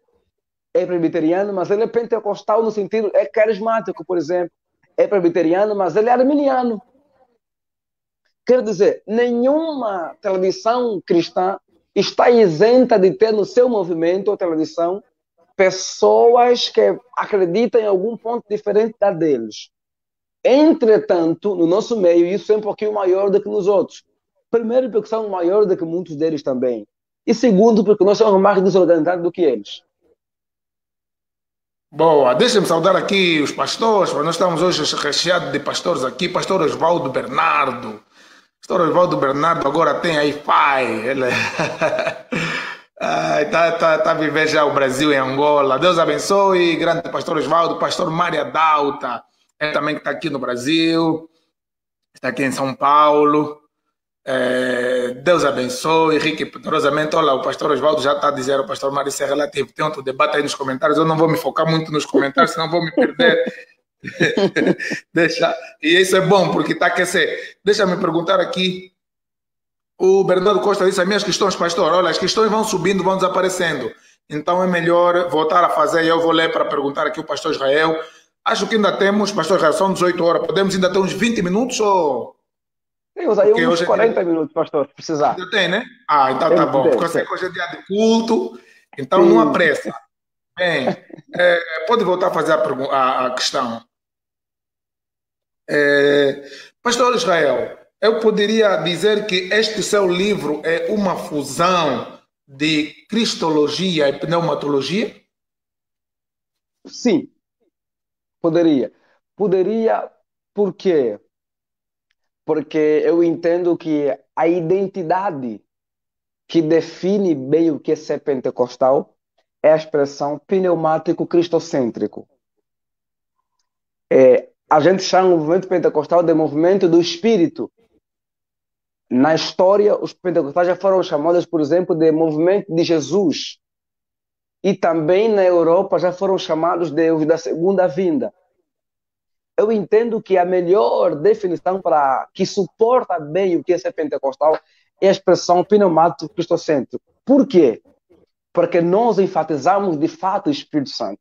É presbiteriano, mas ele é pentecostal no sentido, é carismático, por exemplo. É presbiteriano, mas ele é arminiano. Quer dizer, nenhuma tradição cristã está isenta de ter no seu movimento ou tradição pessoas que acreditam em algum ponto diferente da deles. Entretanto, no nosso meio, isso é um pouquinho maior do que nos outros. Primeiro, porque são maiores do que muitos deles também. E segundo, porque nós somos mais desorganizados do que eles. Boa, deixa-me saudar aqui os pastores, nós estamos hoje recheados de pastores aqui, pastor Osvaldo Bernardo. Pastor Osvaldo Bernardo agora tem Wi-Fi, ele está a viver já o Brasil e Angola. Deus abençoe, grande pastor Osvaldo, pastor Maria Dauta, ele também que está aqui no Brasil, está aqui em São Paulo. Deus abençoe, rique e poderosamente. Olha, o pastor Osvaldo já está a dizer, o pastor Mário, isso é relativo. Tem outro debate aí nos comentários. Eu não vou me focar muito nos comentários, senão vou me perder. E isso é bom, porque está a aquecer. Deixa-me perguntar aqui. O Bernardo Costa disse: as minhas questões, pastor, olha, as questões vão subindo, vão desaparecendo. Então é melhor voltar a fazer. E eu vou ler para perguntar aqui o pastor Israel. Acho que ainda temos, pastor Israel, são 18 horas. Podemos ainda ter uns 20 minutos ou. Temos aí uns 40 minutos, pastor, se precisar. Ainda tem, né? Então tá bom. Porque eu sei que hoje é dia de culto, então não apressa. Bem, pode voltar a fazer a questão. Pastor Israel, eu poderia dizer que este seu livro é uma fusão de cristologia e pneumatologia? Sim, poderia. Poderia, por quê? Porque eu entendo que a identidade que define bem o que é ser pentecostal é a expressão pneumático cristocêntrico. A gente chama o movimento pentecostal de movimento do Espírito. Na história, os pentecostais já foram chamados, por exemplo, de movimento de Jesus. E também na Europa já foram chamados de da segunda vinda. Eu entendo que a melhor definição para que suporta bem o que é ser pentecostal é a expressão pneumático cristocêntrico. Por quê? Porque nós enfatizamos de fato o Espírito Santo.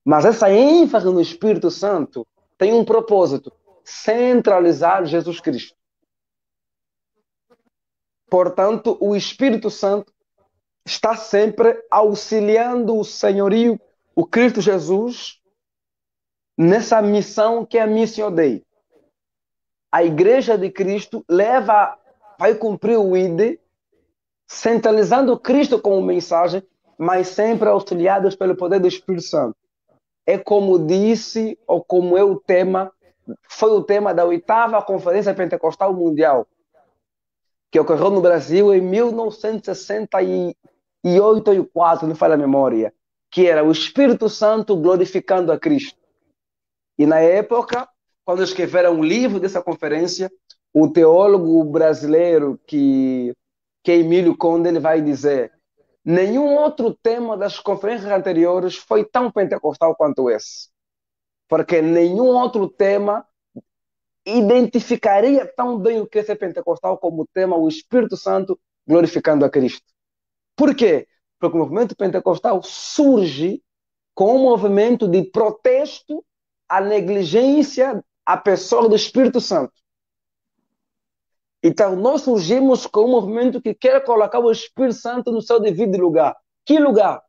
Mas essa ênfase no Espírito Santo tem um propósito: centralizar Jesus Cristo. Portanto, o Espírito Santo está sempre auxiliando o senhorio, o Cristo Jesus, nessa missão que é a Missio Dei. A Igreja de Cristo vai cumprir o ID, centralizando Cristo como mensagem, mas sempre auxiliados pelo poder do Espírito Santo. É como disse, ou como foi o tema da 8ª Conferência Pentecostal Mundial, que ocorreu no Brasil em 1968 e 4, não falha a memória, que era o Espírito Santo glorificando a Cristo. E na época, quando escreveram um livro dessa conferência, o teólogo brasileiro que é Emílio Conde, ele vai dizer: nenhum outro tema das conferências anteriores foi tão pentecostal quanto esse. Porque nenhum outro tema identificaria tão bem o que é ser pentecostal como o tema o Espírito Santo glorificando a Cristo. Por quê? Porque o movimento pentecostal surge com um movimento de protesto à negligência à pessoa do Espírito Santo. Então, nós surgimos com um movimento que quer colocar o Espírito Santo no seu devido lugar. Que lugar?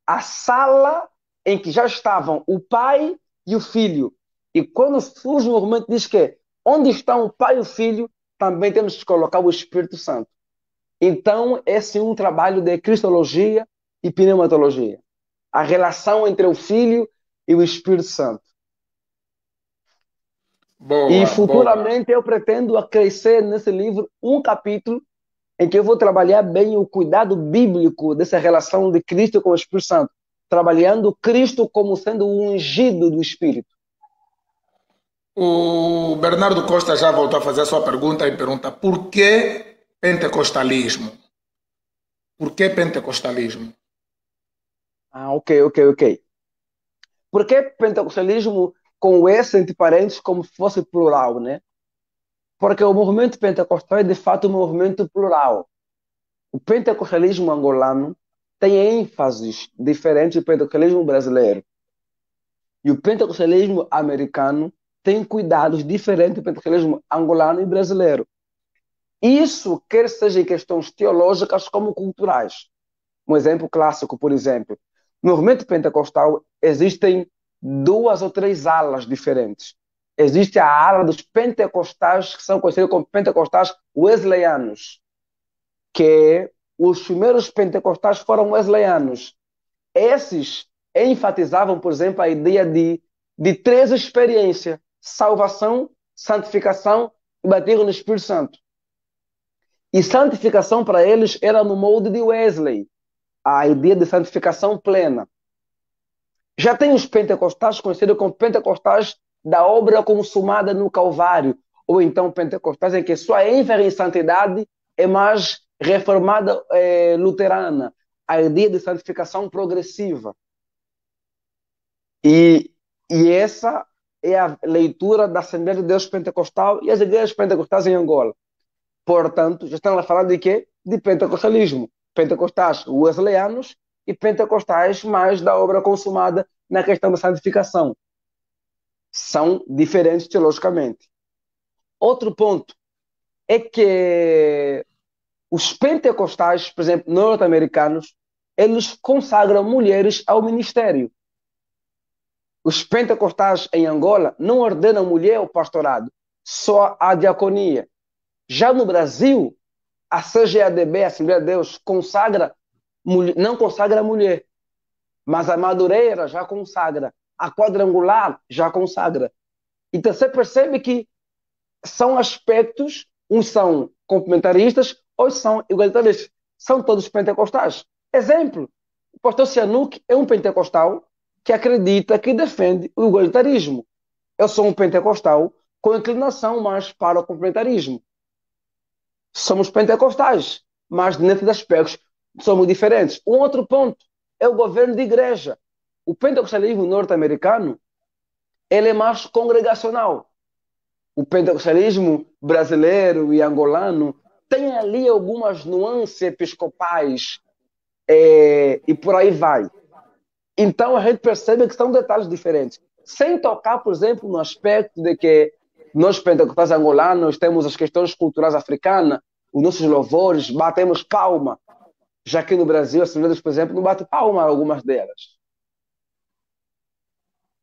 A sala em que já estavam o pai e o filho. E quando surge o movimento, diz que onde estão o pai e o filho, também temos que colocar o Espírito Santo. Então, esse é um trabalho de cristologia e pneumatologia. A relação entre o filho e o Espírito Santo. E Boa, boa. futuramente eu pretendo crescer nesse livro um capítulo em que eu vou trabalhar bem o cuidado bíblico dessa relação de Cristo com o Espírito Santo, trabalhando Cristo como sendo o ungido do Espírito. O Bernardo Costa já voltou a fazer a sua pergunta e pergunta por que pentecostalismo? Por que pentecostalismo? Ah, ok. Por que pentecostalismo com S entre parênteses como se fosse plural, né? Porque o movimento pentecostal é de fato um movimento plural. O pentecostalismo angolano tem ênfases diferentes do pentecostalismo brasileiro. E o pentecostalismo americano tem cuidados diferentes do pentecostalismo angolano e brasileiro. Isso quer seja em questões teológicas como culturais. Um exemplo clássico, por exemplo, no movimento pentecostal existem duas ou três alas diferentes. Existe a ala dos pentecostais, que são conhecidos como pentecostais wesleyanos, que os primeiros pentecostais foram wesleyanos. Esses enfatizavam, por exemplo, a ideia de três experiências: salvação, santificação e batismo no Espírito Santo. E santificação para eles era no molde de Wesley, a ideia de santificação plena. Já tem os pentecostais conhecidos como pentecostais da obra consumada no Calvário, ou então pentecostais em que sua ênfase em santidade é mais reformada luterana, a ideia de santificação progressiva. E, e essa é a leitura da Assembleia de Deus Pentecostal e as igrejas pentecostais em Angola. Portanto, já estão a falar de quê? De pentecostalismo. Pentecostais wesleyanos e pentecostais mais da obra consumada na questão da santificação. São diferentes teologicamente. Outro ponto é que os pentecostais, por exemplo, norte-americanos, eles consagram mulheres ao ministério. Os pentecostais em Angola não ordenam mulher ao pastorado, só à diaconia. Já no Brasil, a CGADB, a Assembleia de Deus, não consagra a mulher, mas a Madureira já consagra, a Quadrangular já consagra. Então você percebe que são aspectos, uns são complementaristas, outros são igualitaristas. São todos pentecostais. Exemplo, o pastor Sihanouk é um pentecostal que acredita, que defende o igualitarismo. Eu sou um pentecostal com inclinação mais para o complementarismo. Somos pentecostais, mas nesses aspectos somos diferentes. Um outro ponto é o governo de igreja. O pentecostalismo norte-americano ele é mais congregacional. O pentecostalismo brasileiro e angolano tem ali algumas nuances episcopais e por aí vai. Então a gente percebe que são detalhes diferentes. Sem tocar, por exemplo, no aspecto de que nós pentecostais angolanos temos as questões culturais africanas, os nossos louvores, batemos palma. Já que no Brasil, a Assembleia de Deus, por exemplo, não bate palma a algumas delas.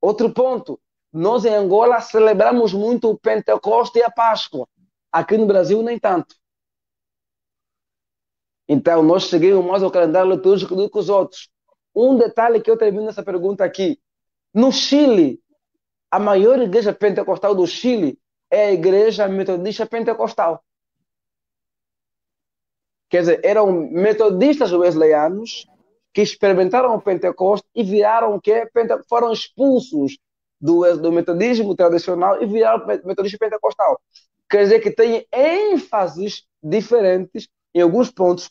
Outro ponto, nós em Angola celebramos muito o Pentecoste e a Páscoa. Aqui no Brasil, nem tanto. Então, nós seguimos mais o calendário litúrgico do que os outros. Um detalhe que eu termino essa pergunta aqui. No Chile, a maior igreja pentecostal do Chile é a Igreja Metodista Pentecostal. Quer dizer, eram metodistas wesleyanos que experimentaram o Pentecoste e viraram que foram expulsos do metodismo tradicional e viraram metodista pentecostal. Quer dizer que tem ênfases diferentes em alguns pontos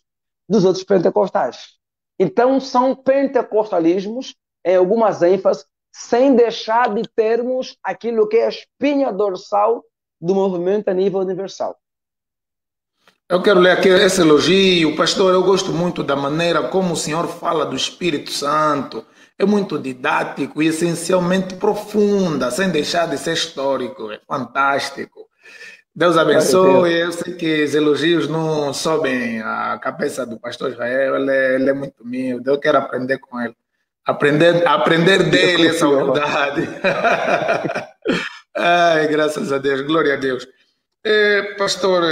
dos outros pentecostais. Então, são pentecostalismos em algumas ênfases, sem deixar de termos aquilo que é a espinha dorsal do movimento a nível universal. Eu quero ler aqui esse elogio. Pastor, eu gosto muito da maneira como o senhor fala do Espírito Santo. É muito didático e essencialmente profunda, sem deixar de ser histórico. É fantástico. Deus Glória a Deus. abençoe. Eu sei que os elogios não sobem à cabeça do pastor Israel. Ele é muito humilde. Eu quero aprender com ele. Aprender Deus com dele o essa Senhor. humildade. Ai, graças a Deus. Glória a Deus. Pastor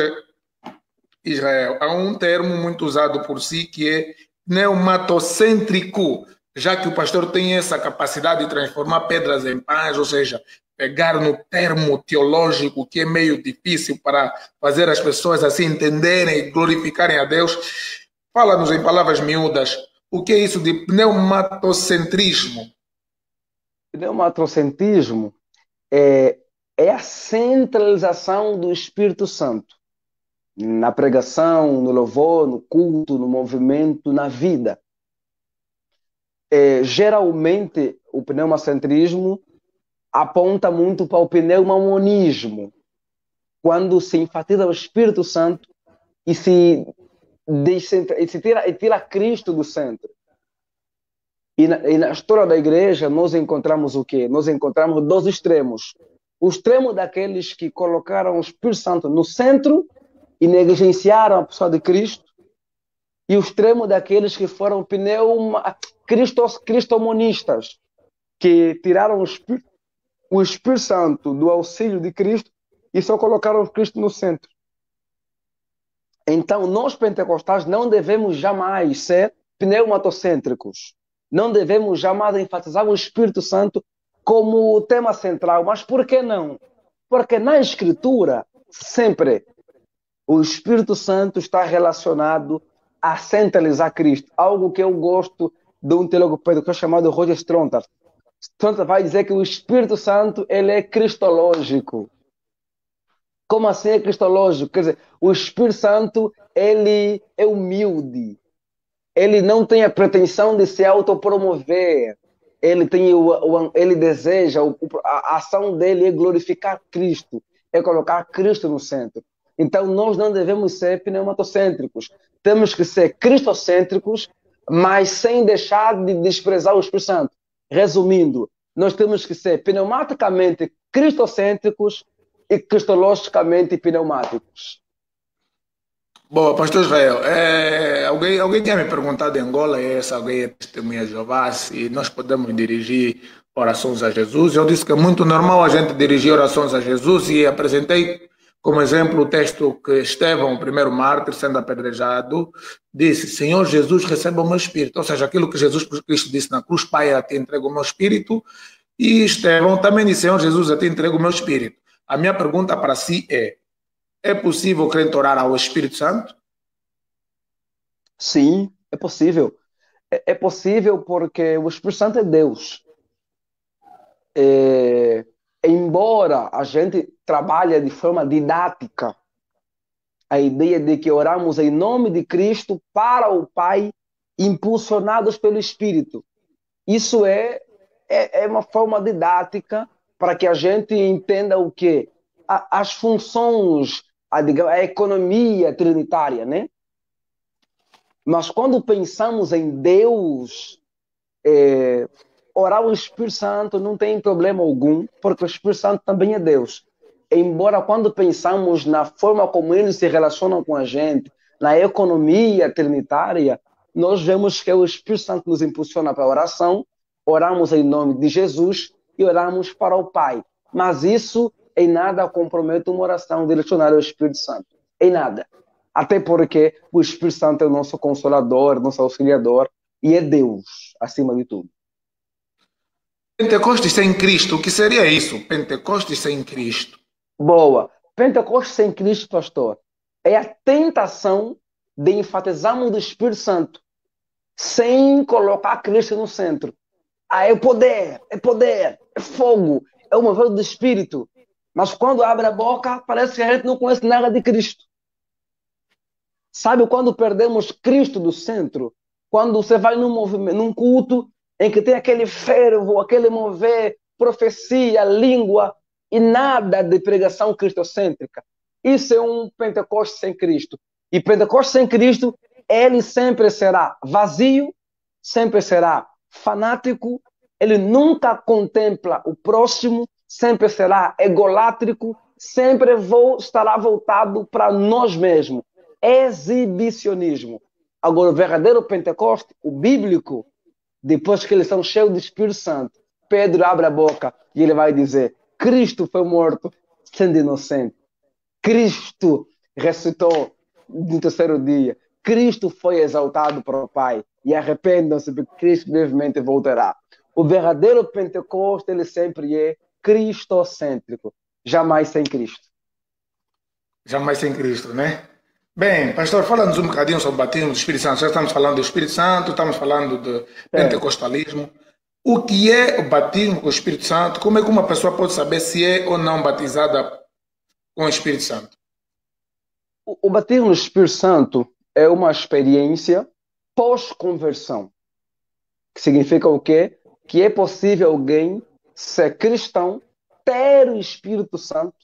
Israel, há um termo muito usado por si que é pneumatocêntrico, já que o pastor tem essa capacidade de transformar pedras em pães, ou seja, pegar no termo teológico que é meio difícil para fazer as pessoas assim entenderem e glorificarem a Deus. Fala-nos em palavras miúdas, o que é isso de pneumatocentrismo? Pneumatrocentrismo é, é a centralização do Espírito Santo na pregação, no louvor, no culto, no movimento, na vida. Geralmente, o pneumacentrismo aponta muito para o pneumamonismo, quando se enfatiza o Espírito Santo e e tira Cristo do centro. E na história da igreja, nós encontramos o quê? Nós encontramos dois extremos. O extremo daqueles que colocaram o Espírito Santo no centro e negligenciaram a pessoa de Cristo, e o extremo daqueles que foram cristomonistas, que tiraram o Espírito Santo do auxílio de Cristo e só colocaram Cristo no centro. Então, nós pentecostais não devemos jamais ser pneumatocêntricos. Não devemos jamais enfatizar o Espírito Santo como o tema central. Mas por que não? Porque na Escritura, sempre o Espírito Santo está relacionado a centralizar Cristo. Algo que eu gosto de um teólogo pentecostal chamado Roger Strontar. Strontar vai dizer que o Espírito Santo ele é cristológico. Como assim é cristológico? Quer dizer, o Espírito Santo ele é humilde. Ele não tem a pretensão de se autopromover. Ele tem ele deseja, a ação dele é glorificar Cristo, é colocar Cristo no centro. Então nós não devemos ser pneumatocêntricos. Temos que ser cristocêntricos, mas sem deixar de desprezar o Espírito Santo. Resumindo, nós temos que ser pneumaticamente cristocêntricos e cristologicamente pneumáticos. Boa, Pastor Israel, alguém tinha me perguntado em Angola, se alguém é testemunha de Jeová, se nós podemos dirigir orações a Jesus. Eu disse que é muito normal a gente dirigir orações a Jesus e apresentei como exemplo o texto que Estevão, o primeiro mártir, sendo apedrejado, disse: Senhor Jesus, receba o meu espírito. Ou seja, aquilo que Jesus Cristo disse na cruz: Pai, a ti entrego o meu espírito. E Estevão também disse: Senhor Jesus, a ti entrego o meu espírito. A minha pergunta para si é possível o crente orar ao Espírito Santo? Sim, é possível. É possível porque o Espírito Santo é Deus. É, embora a gente trabalhe de forma didática, a ideia de que oramos em nome de Cristo para o Pai, impulsionados pelo Espírito. Isso é uma forma didática para que a gente entenda o quê? As funções, digamos, a economia trinitária, né? Mas quando pensamos em Deus, orar o Espírito Santo não tem problema algum, porque o Espírito Santo também é Deus. Embora quando pensamos na forma como ele se relaciona com a gente, na economia trinitária, nós vemos que o Espírito Santo nos impulsiona para a oração, oramos em nome de Jesus e oramos para o Pai. Mas isso em nada compromete uma oração direcionada ao Espírito Santo. Em nada. Até porque o Espírito Santo é o nosso consolador, nosso auxiliador, e é Deus, acima de tudo. Pentecostes sem Cristo, o que seria isso? Pentecostes sem Cristo. Boa. Pentecostes sem Cristo, pastor, é a tentação de enfatizarmos do Espírito Santo sem colocar Cristo no centro. Ah, é poder, é fogo, é o mover do Espírito. Mas quando abre a boca, parece que a gente não conhece nada de Cristo. Sabe quando perdemos Cristo do centro? Quando você vai num movimento, num culto em que tem aquele fervo, aquele mover, profecia, língua e nada de pregação cristocêntrica. Isso é um Pentecoste sem Cristo. E Pentecostes sem Cristo, ele sempre será vazio, sempre será fanático, ele nunca contempla o próximo, sempre será egolátrico, sempre estará voltado para nós mesmos. Exibicionismo. Agora, o verdadeiro Pentecoste, o bíblico, depois que eles são cheios do Espírito Santo, Pedro abre a boca e ele vai dizer: Cristo foi morto sendo inocente. Cristo ressuscitou no terceiro dia. Cristo foi exaltado para o Pai. E arrependam-se, porque Cristo brevemente voltará. O verdadeiro Pentecoste, ele sempre é cristocêntrico. Jamais sem Cristo. Jamais sem Cristo, né? Bem, pastor, fala-nos um bocadinho sobre o batismo do Espírito Santo. Já estamos falando do Espírito Santo, estamos falando do pentecostalismo. O que é o batismo com o Espírito Santo? Como é que uma pessoa pode saber se é ou não batizada com o Espírito Santo? O batismo no Espírito Santo é uma experiência pós-conversão. Que significa o quê? Que é possível alguém ser cristão, ter o Espírito Santo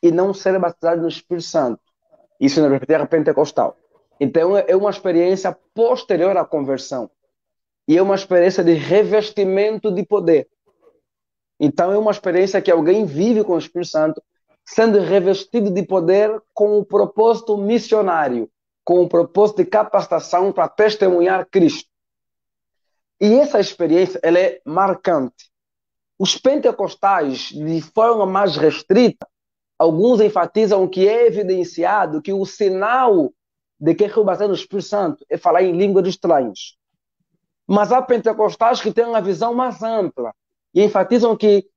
e não ser batizado no Espírito Santo. Isso na terra pentecostal. Então é uma experiência posterior à conversão. E é uma experiência de revestimento de poder. Então é uma experiência que alguém vive com o Espírito Santo, sendo revestido de poder com o propósito missionário, com o propósito de capacitação para testemunhar Cristo. E essa experiência, ela é marcante. Os pentecostais, de forma mais restrita, alguns enfatizam que é evidenciado que o sinal de que é batizado no Espírito Santo é falar em língua de estranhos. Mas há pentecostais que têm uma visão mais ampla e enfatizam que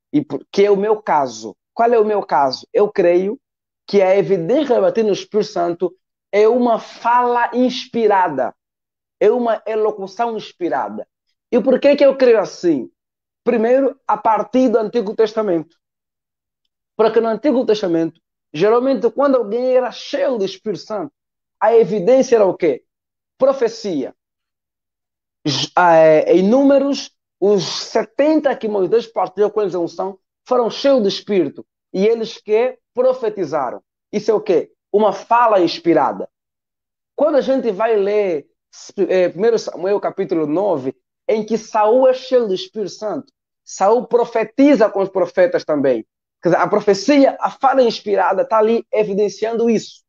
é o meu caso. Qual é o meu caso? Eu creio que a evidência de batismo no Espírito Santo é uma fala inspirada, é uma elocução inspirada. E por que eu creio assim? Primeiro, a partir do Antigo Testamento. Porque no Antigo Testamento, geralmente, quando alguém era cheio do Espírito Santo, a evidência era o quê? Profecia. Em Números, os 70 que Moisés partilhou com eles a unção foram cheios do Espírito. E eles que profetizaram. Isso é o quê? Uma fala inspirada. Quando a gente vai ler 1 Samuel capítulo 9, em que Saul é cheio do Espírito Santo, Saul profetiza com os profetas também. Quer dizer, a profecia, a fala inspirada está ali evidenciando isso.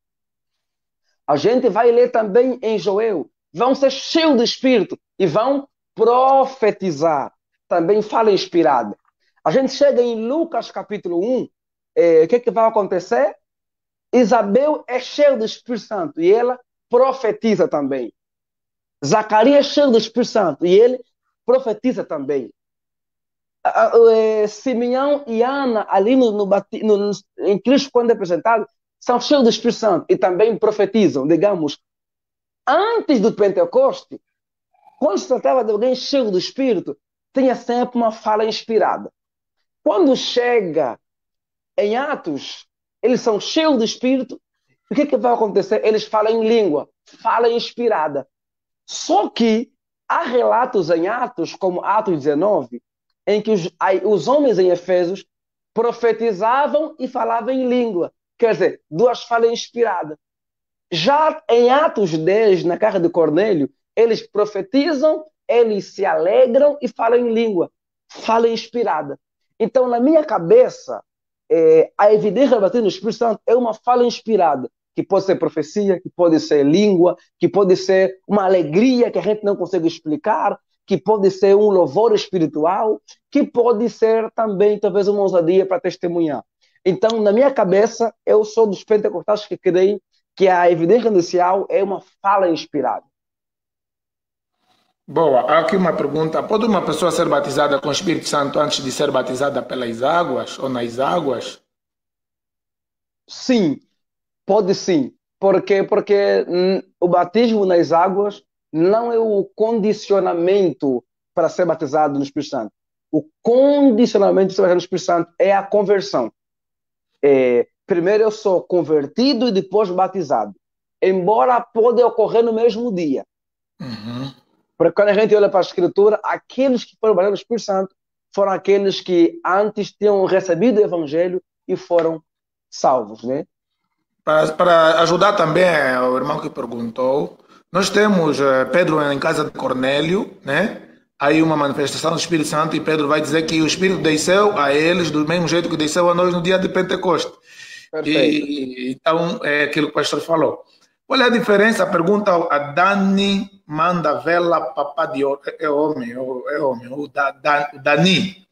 A gente vai ler também em Joel, vão ser cheios do Espírito e vão profetizar. Também fala inspirada. A gente chega em Lucas capítulo 1, o que vai acontecer? Isabel é cheia do Espírito Santo e ela profetiza também. Zacarias é cheio do Espírito Santo e ele profetiza também. Simeão e Ana, ali em Cristo, quando é apresentado, são cheios do Espírito Santo e também profetizam. Digamos, antes do Pentecoste, quando se tratava de alguém cheio do Espírito, tinha sempre uma fala inspirada. Quando chega em Atos, eles são cheios do Espírito, o que vai acontecer? Eles falam em língua, fala inspirada. Só que há relatos em Atos, como Atos 19, em que os homens em Efésios profetizavam e falavam em língua. Quer dizer, duas falas inspiradas. Já em Atos 10, na casa de Cornélio, eles profetizam, eles se alegram e falam em língua. Fala inspirada. Então, na minha cabeça, a evidência do batismo no Espírito Santo é uma fala inspirada, que pode ser profecia, que pode ser língua, que pode ser uma alegria que a gente não consegue explicar, que pode ser um louvor espiritual, que pode ser também talvez uma ousadia para testemunhar. Então, na minha cabeça, eu sou dos pentecostais que creem que a evidência inicial é uma fala inspirada. Boa, há aqui uma pergunta. Pode uma pessoa ser batizada com o Espírito Santo antes de ser batizada pelas águas ou nas águas? Sim, pode sim. Porque o batismo nas águas não é o condicionamento para ser batizado no Espírito Santo. O condicionamento para ser batizado no Espírito Santo é a conversão. Primeiro eu sou convertido e depois batizado. Embora pode ocorrer no mesmo dia. Uhum. Porque quando a gente olha para a Escritura, aqueles que foram batizados no Espírito Santo foram aqueles que antes tinham recebido o Evangelho e foram salvos, né? Para ajudar também o irmão que perguntou, nós temos Pedro em casa de Cornélio, né? Aí uma manifestação do Espírito Santo e Pedro vai dizer que o Espírito desceu a eles do mesmo jeito que desceu a nós no dia de Pentecostes. Perfeito. E então é aquilo que o pastor falou. Qual é a diferença? Pergunta a Dani Mandavela Papadior. É homem, é homem, o Dani.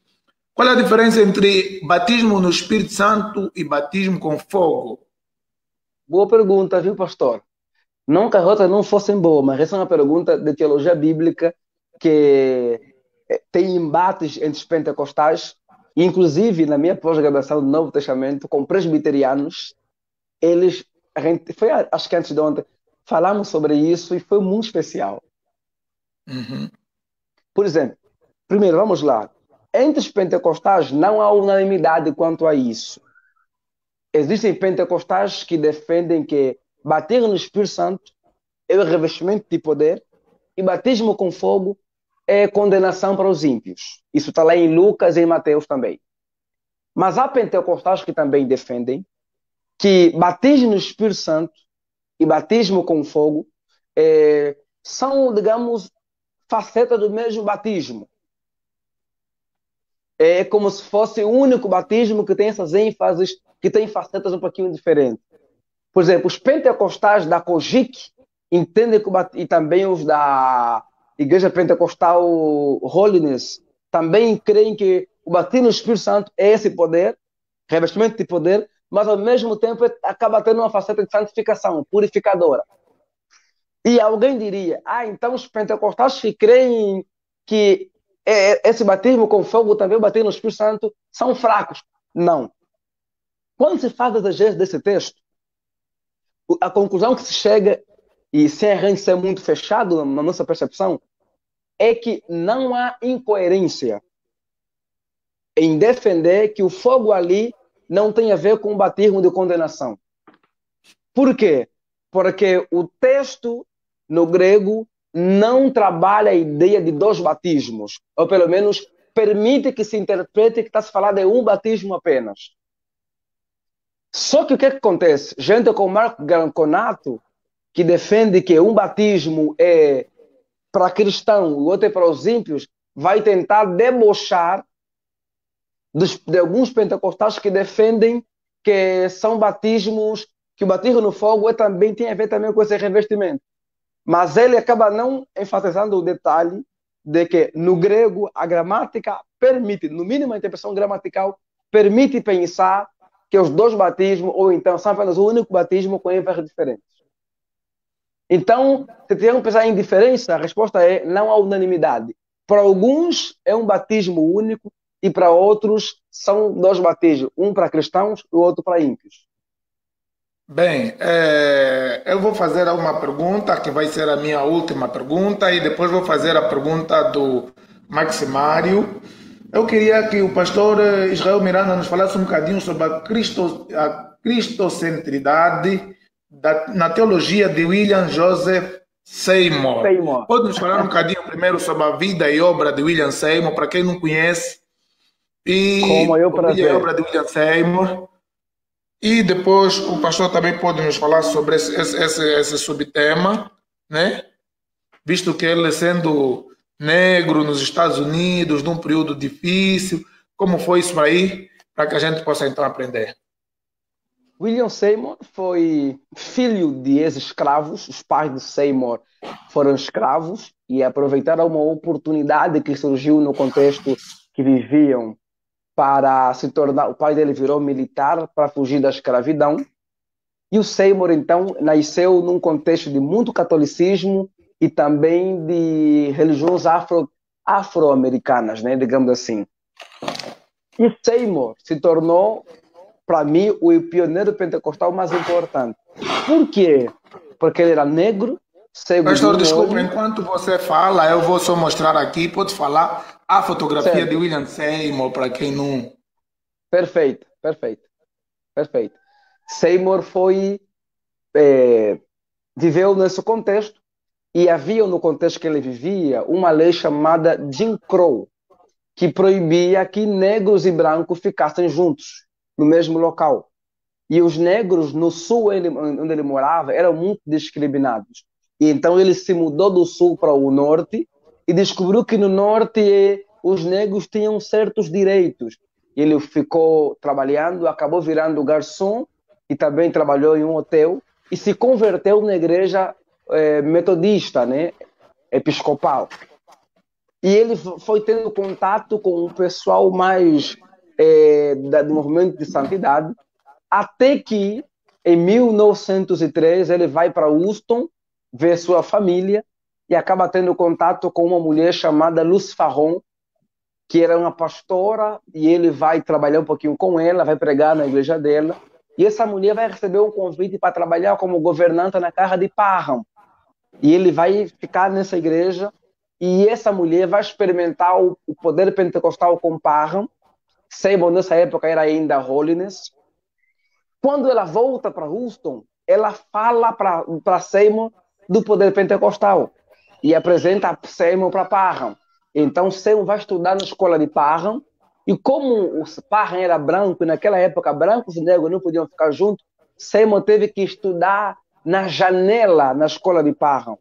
Qual é a diferença entre batismo no Espírito Santo e batismo com fogo? Boa pergunta, viu, pastor? Não que as outras não fossem boas, mas essa é uma pergunta de teologia bíblica que tem embates entre os pentecostais, e inclusive na minha pós-graduação do Novo Testamento, com presbiterianos, eles, a gente, foi acho que antes de ontem, falamos sobre isso e foi muito especial. Uhum. Por exemplo, primeiro, vamos lá. Entre os pentecostais não há unanimidade quanto a isso. Existem pentecostais que defendem que bater no Espírito Santo é o revestimento de poder e batismo com fogo é condenação para os ímpios. Isso está lá em Lucas e em Mateus também. Mas há pentecostais que também defendem que batismo no Espírito Santo e batismo com fogo são, digamos, facetas do mesmo batismo. É como se fosse o único batismo que tem essas ênfases, que tem facetas um pouquinho diferentes. Por exemplo, os pentecostais da COGIC entendem que e também os da Igreja Pentecostal Holiness também creem que o batismo no Espírito Santo é esse poder, revestimento de poder, mas ao mesmo tempo acaba tendo uma faceta de santificação, purificadora. E alguém diria, então os pentecostais que creem que esse batismo com fogo, também o batismo no Espírito Santo, são fracos. Não. Quando se faz a exegese desse texto, a conclusão que se chega, e sem a gente ser muito fechado na nossa percepção, é que não há incoerência em defender que o fogo ali não tem a ver com o batismo de condenação. Por quê? Porque o texto no grego não trabalha a ideia de dois batismos, ou pelo menos permite que se interprete que está se falando de um batismo apenas. Só que o que acontece? Gente como Marco Granconato, que defende que um batismo é para cristão e o outro é para os ímpios, vai tentar debochar de alguns pentecostais que defendem que são batismos, que o batismo no fogo também tem a ver também com esse revestimento. Mas ele acaba não enfatizando o detalhe de que no grego a gramática permite, no mínimo a interpretação gramatical, permite pensar que os dois batismos, ou então são apenas o único batismo com ênfases diferentes. Então, se tiver que pensar em diferença, a resposta é não há unanimidade. Para alguns é um batismo único e para outros são dois batismos, um para cristãos e o outro para ímpios. Bem, eu vou fazer uma pergunta que vai ser a minha última pergunta e depois vou fazer a pergunta do Maximário. Eu queria que o pastor Israel Miranda nos falasse um bocadinho sobre a cristocentridade na teologia de William Joseph Seymour. Pode nos falar um bocadinho primeiro sobre a vida e obra de William Seymour, para quem não conhece, e a vida e obra de William Seymour. E depois o pastor também pode nos falar sobre esse subtema, né? Visto que ele sendo negro nos Estados Unidos, num período difícil, como foi isso aí, para que a gente possa então aprender. William Seymour foi filho de ex-escravos, os pais de Seymour foram escravos e aproveitaram uma oportunidade que surgiu no contexto que viviam para se tornar, o pai dele virou militar para fugir da escravidão, e o Seymour então nasceu num contexto de muito catolicismo e também de religiões afro-americanas, né, digamos assim. E Seymour se tornou, para mim, o pioneiro pentecostal mais importante. Por quê? Porque ele era negro, cego. Pastor, desculpa, enquanto você fala, eu vou só mostrar aqui, pode falar a fotografia de William Seymour, para quem não... Perfeito. Seymour viveu nesse contexto e havia no contexto que ele vivia uma lei chamada Jim Crow, que proibia que negros e brancos ficassem juntos no mesmo local. E os negros no sul onde ele morava eram muito discriminados. E então ele se mudou do sul para o norte e descobriu que no norte os negros tinham certos direitos. Ele ficou trabalhando, acabou virando garçom e também trabalhou em um hotel e se converteu na igreja metodista, né, episcopal. E ele foi tendo contato com o pessoal mais do movimento de santidade, até que, em 1903, ele vai para Houston, ver sua família, e acaba tendo contato com uma mulher chamada Luz Farron, que era uma pastora, e ele vai trabalhar um pouquinho com ela, vai pregar na igreja dela, e essa mulher vai receber um convite para trabalhar como governanta na casa de Parham. E ele vai ficar nessa igreja, e essa mulher vai experimentar o poder pentecostal com Parham. Seymour, nessa época, era ainda Holiness. Quando ela volta para Houston, ela fala para Seymour do poder pentecostal e apresenta Seymour para Parham. Então, Seymour vai estudar na escola de Parham, e como o Parham era branco, e naquela época brancos e negros não podiam ficar juntos, Seymour teve que estudar na janela na escola de Parham.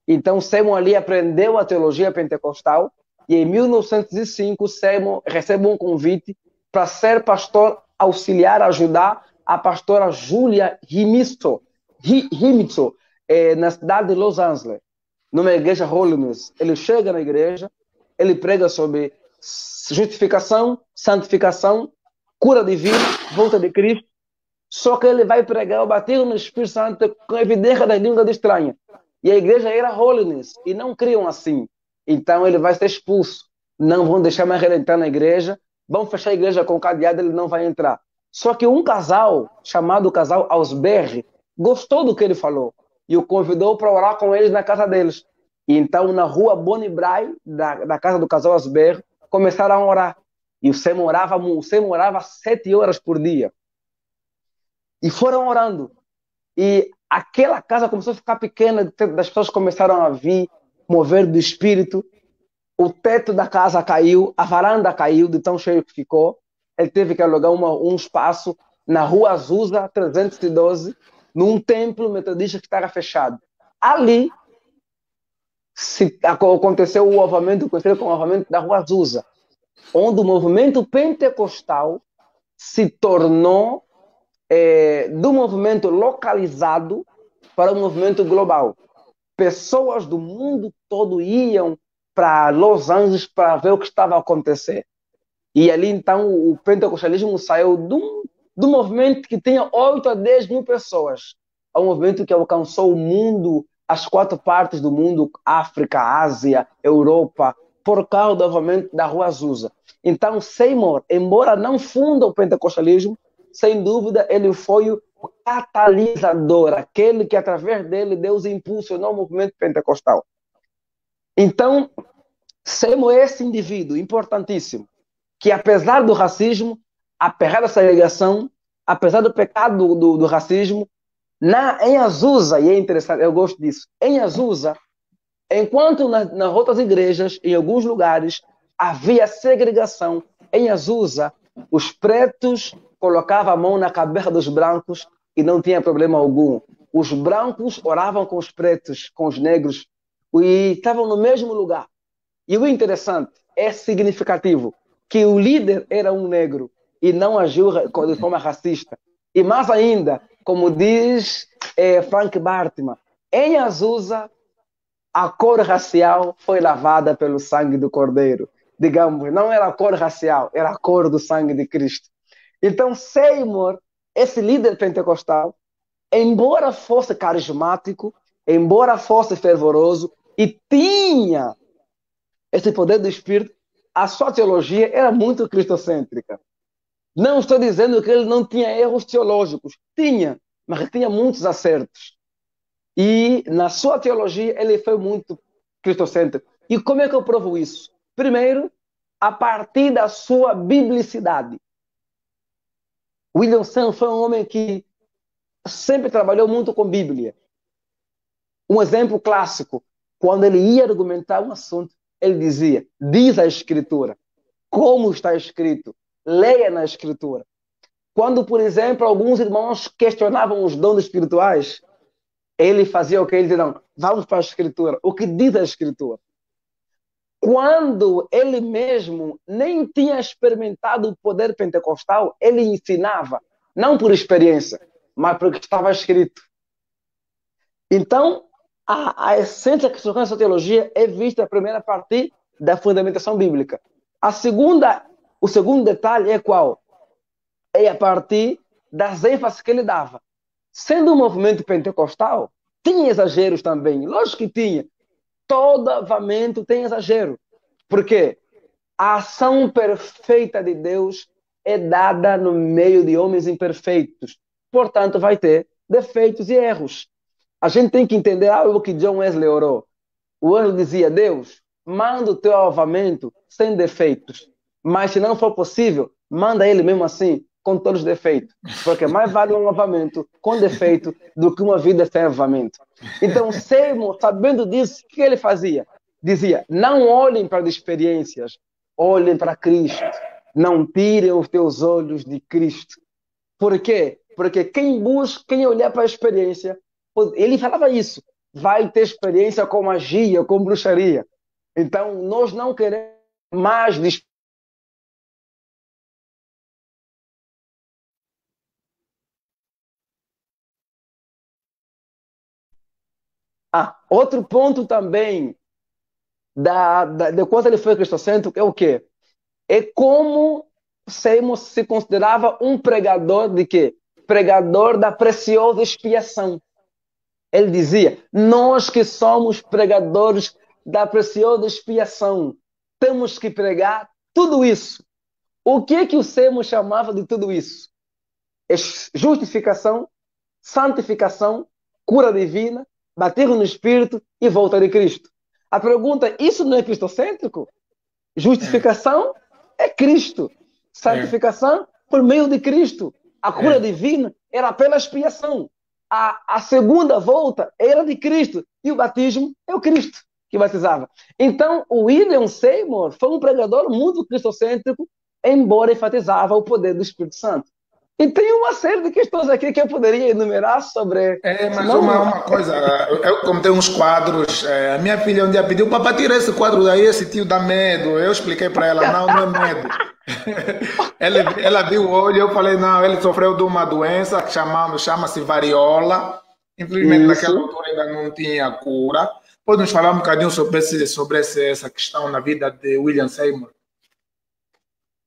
Então, Seymour ali aprendeu a teologia pentecostal, e em 1905, Seymour recebe um convite para ser pastor auxiliar, ajudar a pastora Julia Himitsu, na cidade de Los Angeles, numa igreja Holiness. Ele chega na igreja, ele prega sobre justificação, santificação, cura divina, volta de Cristo, só que ele vai pregar o batismo no Espírito Santo com evidência da língua estranha. E a igreja era Holiness, e não criam assim. Então ele vai ser expulso. Não vão deixar mais ele entrar na igreja, vão fechar a igreja com cadeado, ele não vai entrar. Só que um casal, chamado casal Ausberg, gostou do que ele falou e o convidou para orar com eles na casa deles. E então, na rua Bonnie Bray, da casa do casal Ausberg, começaram a orar. E o Seymour orava 7 horas por dia. E foram orando. E aquela casa começou a ficar pequena, as pessoas começaram a vir, mover do espírito. O teto da casa caiu, a varanda caiu, de tão cheio que ficou. Ele teve que alugar um espaço na rua Azusa 312, num templo metodista que estava fechado. Ali aconteceu o avamento, conhecido como o avamento da rua Azusa, onde o movimento pentecostal se tornou do movimento localizado para o movimento global. Pessoas do mundo todo iam para Los Angeles para ver o que estava a acontecer. E ali, então, o pentecostalismo saiu do movimento que tinha 8 a 10 mil pessoas, ao movimento que alcançou o mundo, as 4 partes do mundo, África, Ásia, Europa, por causa do movimento da Rua Azusa. Então, Seymour, embora não funda o pentecostalismo, sem dúvida, ele foi o catalisador, aquele que, através dele, Deus impulsionou o movimento pentecostal. Então, Seymour é esse indivíduo importantíssimo, que apesar do racismo, apesar da segregação, apesar do pecado do racismo, em Azusa, e é interessante, eu gosto disso, em Azusa, enquanto nas outras igrejas, em alguns lugares, havia segregação, em Azusa, os pretos colocavam a mão na cabeça dos brancos e não tinha problema algum. Os brancos oravam com os pretos, com os negros, e estavam no mesmo lugar. E o interessante, é significativo, que o líder era um negro e não agiu de forma racista. E mais ainda, como diz Frank Bartman, em Azusa, a cor racial foi lavada pelo sangue do Cordeiro. Digamos, não era a cor racial, era a cor do sangue de Cristo. Então, Seymour, esse líder pentecostal, embora fosse carismático, embora fosse fervoroso e tinha esse poder do Espírito, a sua teologia era muito cristocêntrica. Não estou dizendo que ele não tinha erros teológicos. Tinha, mas tinha muitos acertos. E na sua teologia ele foi muito cristocêntrico. E como é que eu provo isso? Primeiro, a partir da sua biblicidade. William Seymour foi um homem que sempre trabalhou muito com Bíblia. Um exemplo clássico, quando ele ia argumentar um assunto, ele dizia, diz a Escritura, como está escrito, leia na Escritura. Quando, por exemplo, alguns irmãos questionavam os dons espirituais, ele fazia o que? Ele dizia, não, vamos para a Escritura. O que diz a Escritura? Quando ele mesmo nem tinha experimentado o poder pentecostal, ele ensinava, não por experiência, mas porque estava escrito. Então, a essência que se alcança a teologia é vista primeiro a partir da fundamentação bíblica. O segundo detalhe é qual? É a partir das ênfases que ele dava. Sendo um movimento pentecostal, tinha exageros também. Lógico que tinha. Todo avamento tem exagero. Por quê? A ação perfeita de Deus é dada no meio de homens imperfeitos. Portanto, vai ter defeitos e erros. A gente tem que entender algo que John Wesley orou. O anjo dizia, Deus, manda o teu avamento sem defeitos. Mas se não for possível, manda ele mesmo assim, com todos os defeitos. Porque mais vale um avamento com defeito do que uma vida sem avamento. Então, Seymour, sabendo disso, o que ele fazia? Dizia, não olhem para as experiências, olhem para Cristo. Não tirem os teus olhos de Cristo. Por quê? Porque quem busca, quem olhar para a experiência, ele falava isso, vai ter experiência com magia, com bruxaria. Então, nós não queremos mais. Outro ponto também de quando ele foi cristocêntrico é o quê? É como Seymour se considerava um pregador de quê? Pregador da preciosa expiação. Ele dizia, nós que somos pregadores da preciosa expiação, temos que pregar tudo isso. O que é que o Seymour chamava de tudo isso? Justificação, santificação, cura divina, batismo no Espírito e volta de Cristo. A pergunta, isso não é cristocêntrico? Justificação é Cristo. Santificação por meio de Cristo. A cura divina era pela expiação. A segunda volta era de Cristo. E o batismo é o Cristo que batizava. Então, o William Seymour foi um pregador muito cristocêntrico, embora enfatizava o poder do Espírito Santo. E tem uma série de questões aqui que eu poderia enumerar sobre... Mas uma coisa, eu como tenho uns quadros, a minha filha um dia pediu, papai, tira esse quadro daí, esse tio dá medo. Eu expliquei para ela, não, não é medo. ela viu o olho, eu falei, não, ele sofreu de uma doença que chama-se variola. Infelizmente, naquela altura ainda não tinha cura. Pode nos falar um bocadinho sobre essa questão na vida de William Seymour?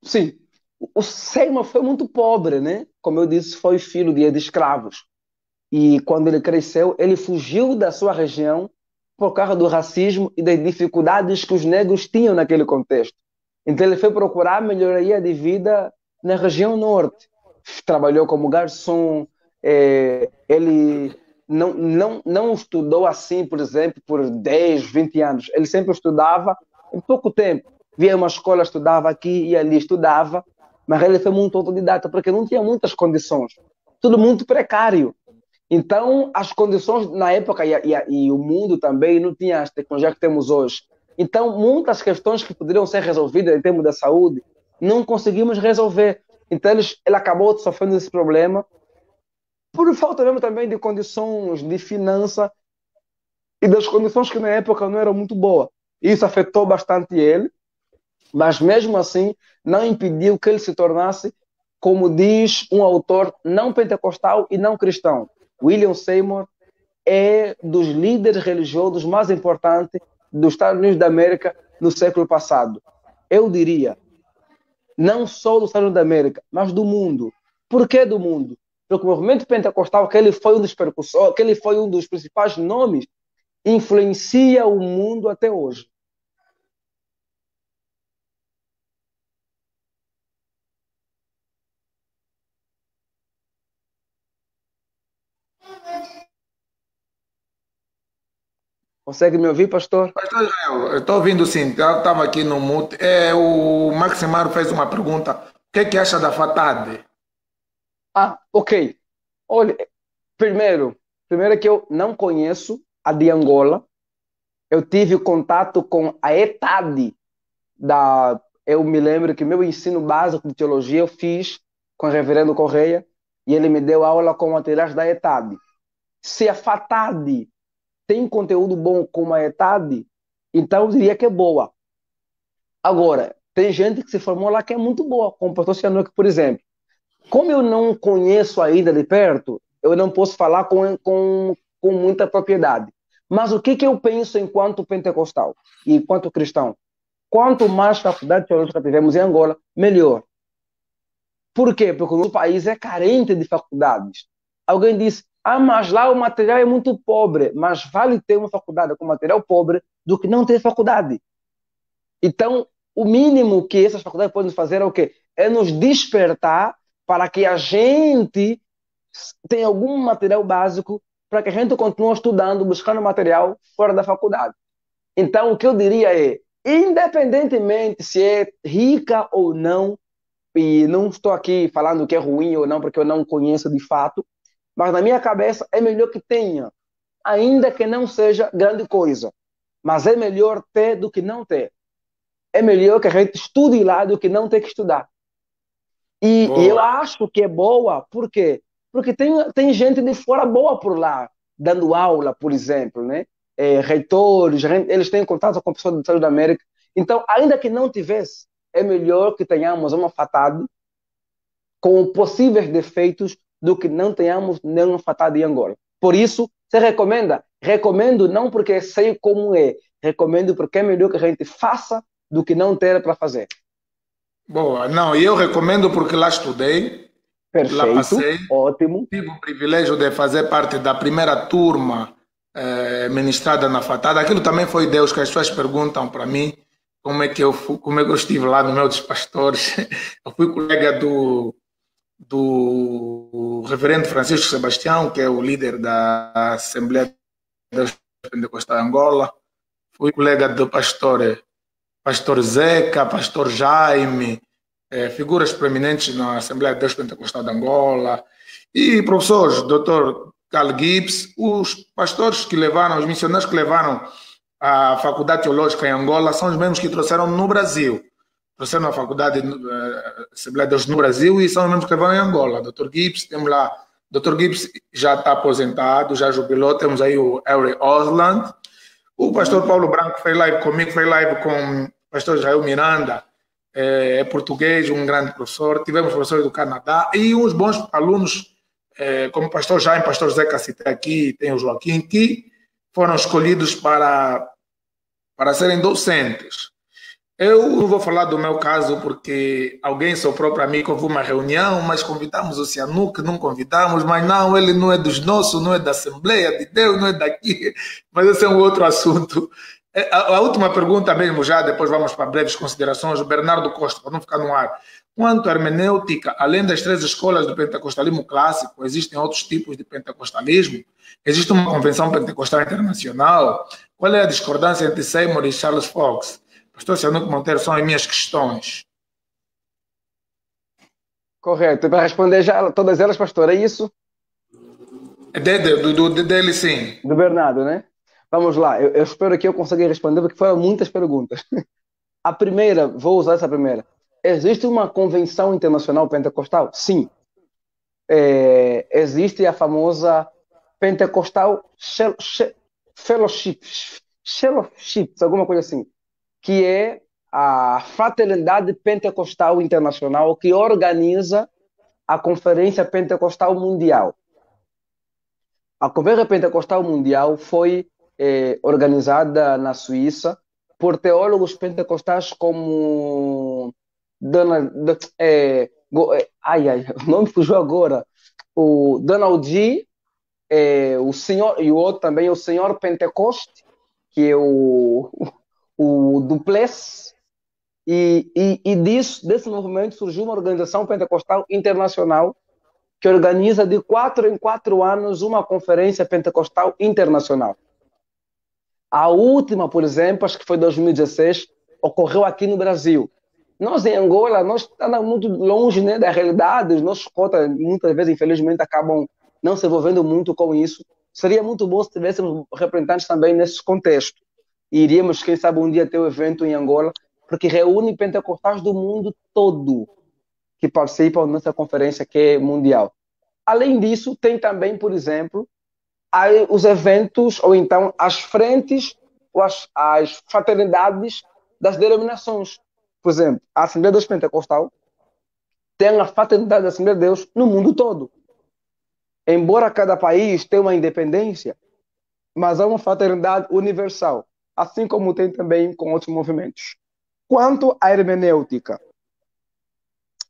Sim. O Seymour foi muito pobre, né? Como eu disse, foi filho de escravos. E quando ele cresceu, ele fugiu da sua região por causa do racismo e das dificuldades que os negros tinham naquele contexto. Então ele foi procurar melhoria de vida na região norte. Trabalhou como garçom, ele não estudou assim, por exemplo, por 10, 20 anos. Ele sempre estudava em pouco tempo. Via uma escola, estudava aqui e ali, estudava, mas ele foi muito autodidata, porque não tinha muitas condições. Tudo muito precário. Então, as condições na época e o mundo também não tinha as tecnologias que temos hoje. Então, muitas questões que poderiam ser resolvidas em termos da saúde, não conseguimos resolver. Então, ele acabou sofrendo esse problema por falta mesmo também de condições de finança e das condições que na época não eram muito boas. Isso afetou bastante ele, mas mesmo assim não impediu que ele se tornasse, como diz um autor não pentecostal e não cristão. William Seymour é dos líderes religiosos mais importantes dos Estados Unidos da América no século passado. Eu diria, não só dos Estados Unidos da América, mas do mundo. Por que do mundo? Porque o movimento pentecostal, que ele foi um dos precursores, que ele foi um dos principais nomes, influencia o mundo até hoje. Consegue me ouvir, pastor? Pastor Israel, eu estou ouvindo sim, eu estava aqui no mute. O Maximaro fez uma pergunta. O que é que acha da FATAD? Ok. Olha, primeiro é que eu não conheço a de Angola. Eu tive contato com a ETAD eu me lembro que meu ensino básico de teologia eu fiz com o reverendo Correia, e ele me deu aula com materiais da ETAD. Se a FATAD tem conteúdo bom como a ETAD, então eu diria que é boa. Agora, tem gente que se formou lá que é muito boa, como o pastor Cianuque, por exemplo. Como eu não conheço ainda de perto, eu não posso falar com muita propriedade. Mas o que eu penso enquanto pentecostal e enquanto cristão? Quanto mais faculdade teológica tivermos em Angola, melhor. Por quê? Porque o nosso país é carente de faculdades. Alguém disse, mas lá o material é muito pobre. Mas vale ter uma faculdade com material pobre do que não ter faculdade. Então, o mínimo que essas faculdades podem fazer é o quê? É nos despertar para que a gente tenha algum material básico para que a gente continue estudando, buscando material fora da faculdade. Então, o que eu diria é, independentemente se é rica ou não, e não estou aqui falando que é ruim ou não, porque eu não conheço de fato, mas na minha cabeça é melhor que tenha, ainda que não seja grande coisa. Mas é melhor ter do que não ter. É melhor que a gente estude lá do que não ter que estudar. E eu Boa. acho que é boa, por quê? Porque tem gente de fora boa por lá, dando aula, por exemplo, né? Reitores, eles têm contato com pessoas do Estado da América. Então, ainda que não tivesse, é melhor que tenhamos uma FATAD com possíveis defeitos do que não tenhamos nenhuma FATAD em Angola. Por isso, você recomenda? Recomendo não porque sei como é, recomendo porque é melhor que a gente faça do que não ter para fazer. Boa. Não, e eu recomendo porque lá estudei, lá Perfeito, passei, ótimo. tive o privilégio de fazer parte da primeira turma ministrada na Fatada. Aquilo também foi Deus, que as pessoas perguntam para mim como é que eu estive lá no meio dos pastores. Eu fui colega do reverendo Francisco Sebastião, que é o líder da Assembleia de Deus Pentecostal de Angola. Fui colega do pastor Zeca, pastor Jaime, figuras preeminentes na Assembleia de Deus Pentecostal de Angola, e professores, doutor Carl Gibbs, os pastores que levaram, os missionários que levaram a Faculdade Teológica em Angola são os mesmos que trouxeram no Brasil. Trouxeram a Faculdade Assembleia de Deus no Brasil e são os mesmos que levaram em Angola. Doutor Gibbs, temos lá, doutor Gibbs já está aposentado, já jubilou, temos aí o Harry Osland. O pastor Paulo Branco fez live comigo, fez live com o pastor Israel Miranda, é português, um grande professor. Tivemos professores do Canadá e uns bons alunos, como o pastor Jaime, pastor Zé Cacité aqui, tem o Joaquim, que foram escolhidos para serem docentes. Eu não vou falar do meu caso porque alguém soprou para mim que houve uma reunião, mas convidamos o Cianuque, não convidamos, mas não, ele não é dos nossos, não é da Assembleia de Deus, não é daqui, mas esse é um outro assunto. A última pergunta mesmo já, depois vamos para breves considerações, o Bernardo Costa, para não ficar no ar. Quanto à hermenêutica, além das 3 escolas do pentecostalismo clássico, existem outros tipos de pentecostalismo? Existe uma convenção pentecostal internacional? Qual é a discordância entre Seymour e Charles Fox? Pastor Cianuque Monteiro, são as minhas questões. Correto. Para responder já todas elas, pastor, é isso? Dele, sim. Do Bernardo, né? Vamos lá. Eu espero que eu consiga responder, porque foram muitas perguntas. A primeira, vou usar essa primeira. Existe uma convenção internacional pentecostal? Sim. Existe a famosa Pentecostal Fellowships, alguma coisa assim, que é a Fraternidade Pentecostal Internacional, que organiza a Conferência Pentecostal Mundial. A Conferência Pentecostal Mundial foi organizada na Suíça por teólogos pentecostais como o nome fugiu agora, o Donald G, o senhor, e o outro também, o senhor Pentecoste, que é o Duplessis, e desse movimento surgiu uma organização pentecostal internacional que organiza de 4 em 4 anos uma conferência pentecostal internacional. A última, por exemplo, acho que foi 2016, ocorreu aqui no Brasil. Nós em Angola, nós estamos muito longe, né, da realidade, os nossos cotas muitas vezes, infelizmente, acabam não se envolvendo muito com isso. Seria muito bom se tivéssemos representantes também nesse contexto. E iríamos, quem sabe, um dia ter um evento em Angola, porque reúne pentecostais do mundo todo, que participam nessa conferência que é mundial. Além disso, tem também, por exemplo, os eventos, ou então as frentes, ou as fraternidades das denominações. Por exemplo, a Assembleia de Deus Pentecostal tem a fraternidade da Assembleia de Deus no mundo todo. Embora cada país tenha uma independência, mas há uma fraternidade universal, assim como tem também com outros movimentos. Quanto à hermenêutica,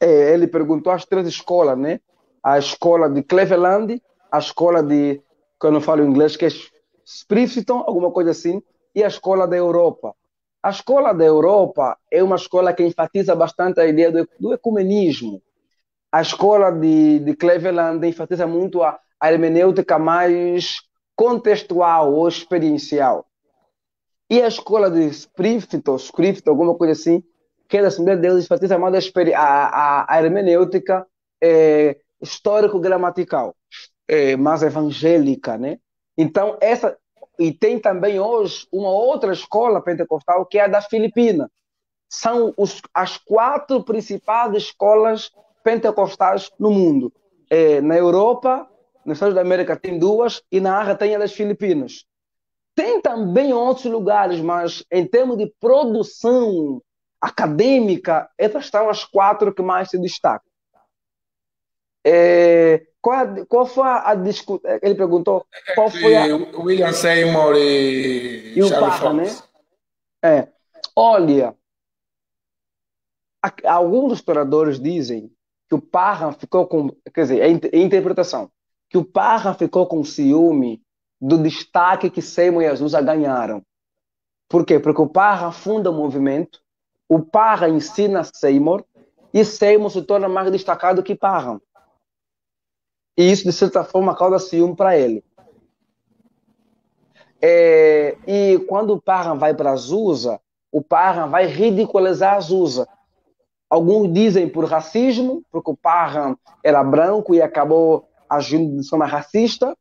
ele perguntou às 3 escolas, né? A escola de Cleveland, a escola de, que eu não falo inglês, que é Spiriton, alguma coisa assim, e a escola da Europa. A escola da Europa é uma escola que enfatiza bastante a ideia do ecumenismo. A escola de Cleveland enfatiza muito a hermenêutica mais contextual ou experiencial. E a escola de Spiriton, alguma coisa assim, que é da Assembleia de Deus, enfatiza mais a hermenêutica histórico-gramatical, mais evangélica, né? Então, e tem também hoje uma outra escola pentecostal, que é a da Filipina. São as 4 principais escolas pentecostais no mundo. Na Europa, nos Estados da América tem 2, e na Ásia tem a das Filipinas. Tem também outros lugares, mas em termos de produção acadêmica, essas são as 4 que mais se destacam. Qual foi a discussão? Ele perguntou qual foi a... William Seymour e o Charles Parra, Fox. né? Olha, alguns historiadores dizem que o Parra ficou com... Quer dizer, é interpretação. Que o Parra ficou com ciúme do destaque que Seymour e Azusa ganharam. Por quê? Porque o Parra funda o movimento, o Parra ensina Seymour, e Seymour se torna mais destacado que Parra. E isso, de certa forma, causa ciúme para ele. E quando o Parra vai para Azusa, o Parra vai ridicularizar Azusa. Alguns dizem por racismo, porque o Parra era branco e acabou agindo de forma racista.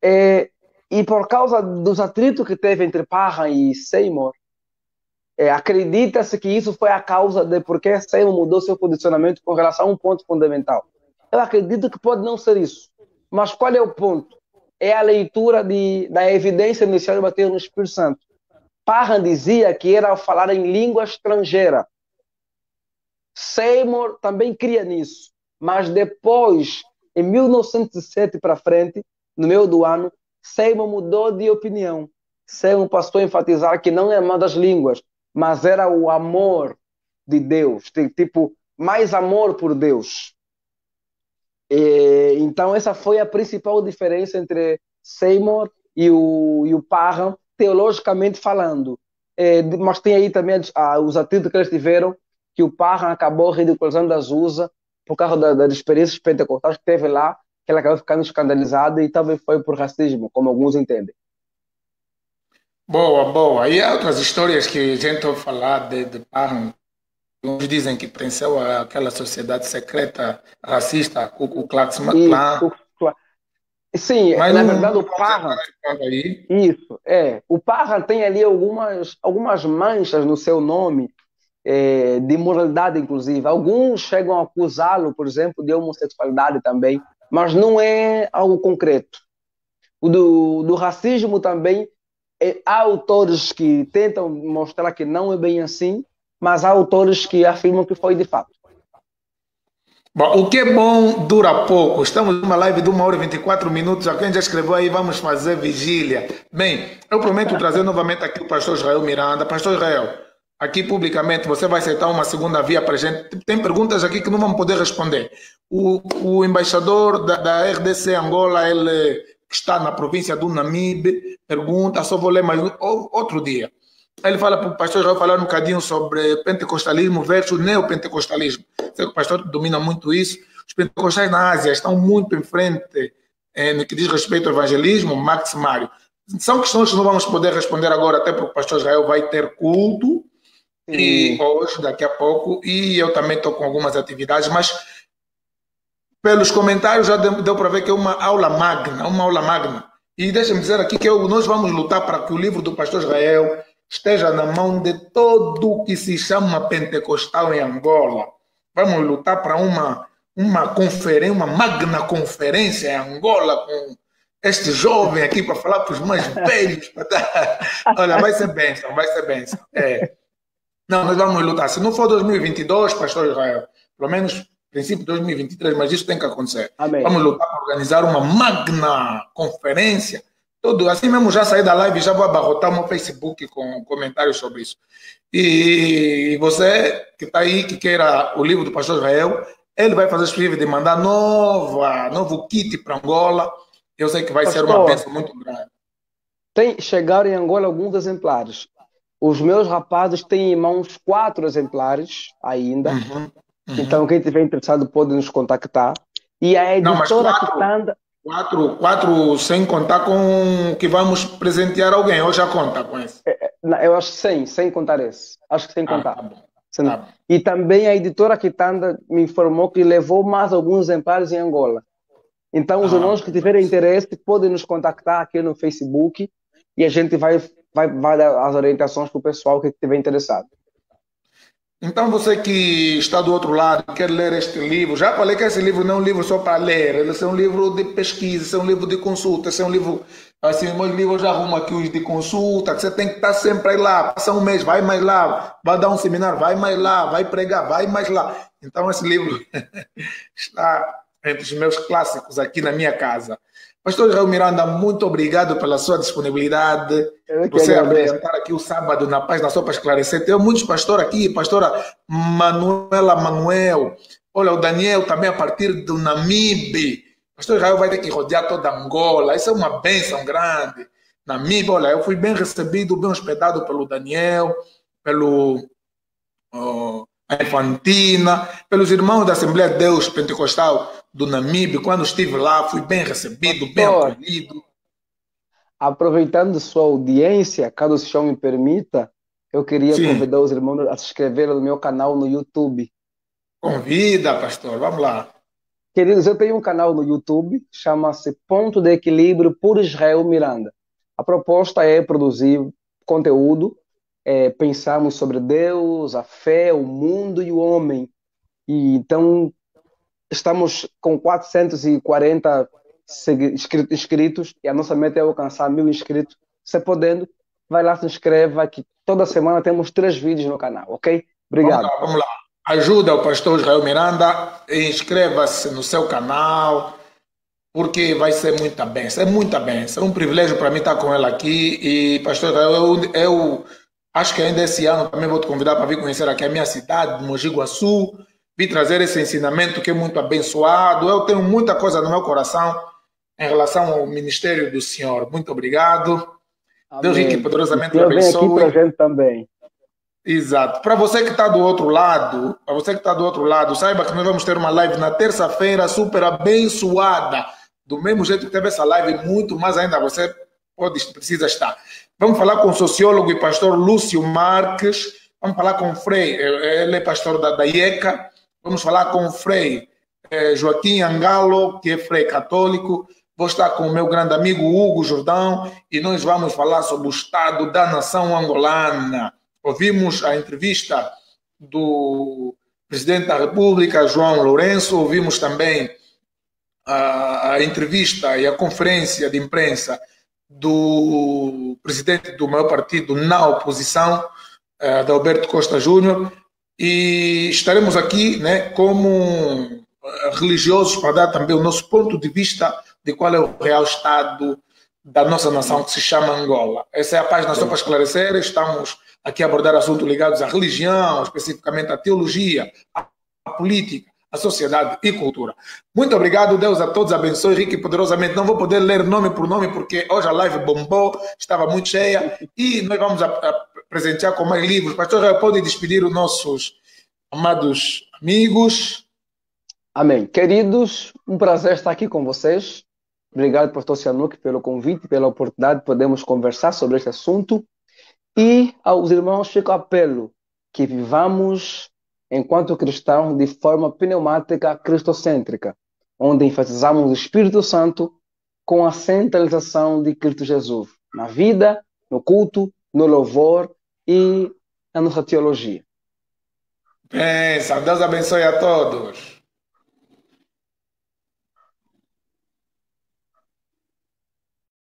E por causa dos atritos que teve entre Parra e Seymour, acredita-se que isso foi a causa de por que Seymour mudou seu posicionamento com relação a um ponto fundamental. Eu acredito que pode não ser isso. Mas qual é o ponto? É a leitura da evidência inicial de bater no Espírito Santo. Parra dizia que era ao falar em língua estrangeira. Seymour também cria nisso. Mas depois, em 1907 para frente, no meio do ano, Seymour mudou de opinião. Seymour passou a enfatizar que não era uma das línguas, mas era o amor de Deus. Tipo, mais amor por Deus. Então, essa foi a principal diferença entre Seymour e o Parham, teologicamente falando. Mas tem aí também os atritos que eles tiveram, que o Parham acabou ridicularizando a Azusa por causa das experiências pentecostais que teve lá, que ela acabou ficando escandalizada e talvez foi por racismo, como alguns entendem. Boa, boa. E há outras histórias que a gente ouve falar de Parham. Uns dizem que pertenceu àquela sociedade secreta racista, o Klux Klan. Sim, mas na não, verdade o Parham... Isso, o Parham tem ali algumas manchas no seu nome, de moralidade, inclusive. Alguns chegam a acusá-lo, por exemplo, de homossexualidade também, mas não é algo concreto. O do racismo também, há autores que tentam mostrar que não é bem assim, mas há autores que afirmam que foi de fato. Bom, o que é bom dura pouco. Estamos numa live de 1h e 24 minutos. Alguém já escreveu aí, vamos fazer vigília. Bem, eu prometo trazer novamente aqui o pastor Israel Miranda. Pastor Israel, aqui publicamente, você vai aceitar uma segunda via para a gente. Tem perguntas aqui que não vamos poder responder. O embaixador da RDC Angola, ele está na província do Namibe, pergunta, só vou ler mais outro dia. Ele fala para o pastor Israel falar um bocadinho sobre pentecostalismo versus neopentecostalismo. Sei que o pastor domina muito isso. Os pentecostais na Ásia estão muito em frente no que diz respeito ao evangelismo, Max Mário. São questões que não vamos poder responder agora, até porque o pastor Israel vai ter culto e hoje, daqui a pouco, e eu também estou com algumas atividades, mas pelos comentários já deu para ver que é uma aula magna. E deixa-me dizer aqui que nós vamos lutar para que o livro do pastor Israel esteja na mão de todo o que se chama pentecostal em Angola. Vamos lutar para uma conferência, uma magna conferência em Angola com este jovem aqui para falar para os mais velhos. Olha, vai ser bênção, vai ser bênção. É. Não, nós vamos lutar. Se não for 2022, pastor Israel, pelo menos princípio de 2023, mas isso tem que acontecer. Amém. Vamos lutar para organizar uma magna conferência. Tudo assim mesmo, já saí da live e já vou abarrotar o meu Facebook com comentários sobre isso. E você que está aí, que queira o livro do pastor Israel, ele vai fazer possível de mandar novo kit para Angola. Eu sei que vai ser uma bênção muito grande. Chegaram em Angola alguns exemplares. Os meus rapazes têm em mãos 4 exemplares ainda. Então, quem estiver interessado pode nos contactar. E a editora Quitanda... 4 sem contar com que vamos presentear alguém, ou já conta com esse? Eu acho que sem contar esse. Acho que sem contar. Tá bom. Tá bom. E também a editora Quitanda me informou que levou mais alguns exemplares em Angola. Então, os irmãos que tiverem interesse podem nos contactar aqui no Facebook e a gente vai dar as orientações para o pessoal que estiver interessado. Então, você que está do outro lado, quer ler este livro, já falei que esse livro não é um livro só para ler, ele é um livro de pesquisa, é um livro de consulta, é um livro, assim, meus livros já arrumo aqui os de consulta, que você tem que estar sempre aí lá, passa um mês, vai mais lá, vai dar um seminário, vai mais lá, vai pregar, vai mais lá. Então, esse livro está entre os meus clássicos aqui na minha casa. Pastor Israel Miranda, muito obrigado pela sua disponibilidade. Você apresentar aqui o sábado na Paz na Só para esclarecer. Tem muitos pastores aqui, pastora Manuela Manuel. Olha, o Daniel também a partir do Namibe. Pastor Israel vai ter que rodear toda Angola. Isso é uma bênção grande. Namibe, olha, eu fui bem recebido, bem hospedado pelo Daniel, pelo a Infantina, pelos irmãos da Assembleia de Deus Pentecostal do Namibe. Quando estive lá, fui bem recebido, bem acolhido. Aproveitando sua audiência, caso o senhor me permita, eu queria convidar os irmãos a se inscreverem no meu canal no YouTube. Convida, pastor, vamos lá. Queridos, eu tenho um canal no YouTube, chama-se Ponto de Equilíbrio por Israel Miranda. A proposta é produzir conteúdo, pensarmos sobre Deus, a fé, o mundo e o homem. E então, estamos com 440 inscritos e a nossa meta é alcançar 1000 inscritos. Você podendo, vai lá, se inscreva, que toda semana temos 3 vídeos no canal, ok? Obrigado. Vamos lá. Ajuda o pastor Israel Miranda, inscreva-se no seu canal, porque vai ser muita bênção, é muita bênção. É um privilégio para mim estar com ela aqui. E, pastor Israel, eu acho que ainda esse ano também vou te convidar para vir conhecer aqui a minha cidade, Mogi Guaçu, vir trazer esse ensinamento que é muito abençoado. Eu tenho muita coisa no meu coração em relação ao ministério do Senhor. Muito obrigado. Amém. Deus rico e poderosamente abençoe. Aqui para a gente também. Exato. Para você que está do outro lado, saiba que nós vamos ter uma live na terça-feira super abençoada. Do mesmo jeito que teve essa live, muito mais ainda você precisa estar. Vamos falar com o sociólogo e pastor Lúcio Marques. Vamos falar com o Frei, ele é pastor da IECA. Vamos falar com o Frei Joaquim Angalo, que é Frei católico. Vou estar com o meu grande amigo Hugo Jordão e nós vamos falar sobre o estado da nação angolana. Ouvimos a entrevista do presidente da República, João Lourenço, ouvimos também a entrevista e a conferência de imprensa do presidente do meu partido na oposição, Adalberto Costa Júnior, e estaremos aqui, né, como religiosos para dar também o nosso ponto de vista de qual é o real estado da nossa nação que se chama Angola. Essa é a página só para esclarecer. Estamos aqui a abordar assuntos ligados à religião, especificamente à teologia, à política, à sociedade e cultura. Muito obrigado, Deus a todos abençoe rico e poderosamente. Não vou poder ler nome por nome porque hoje a live bombou, estava muito cheia e nós vamos presentear com mais livros. Pastor, pode despedir os nossos amados amigos. Amém. Queridos, um prazer estar aqui com vocês. Obrigado, pastor Sihanouk, pelo convite, pela oportunidade de podermos conversar sobre este assunto. E aos irmãos fica o apelo que vivamos, enquanto cristãos, de forma pneumática cristocêntrica, onde enfatizamos o Espírito Santo com a centralização de Cristo Jesus, na vida, no culto, no louvor e na nossa teologia. Pensa, Deus abençoe a todos.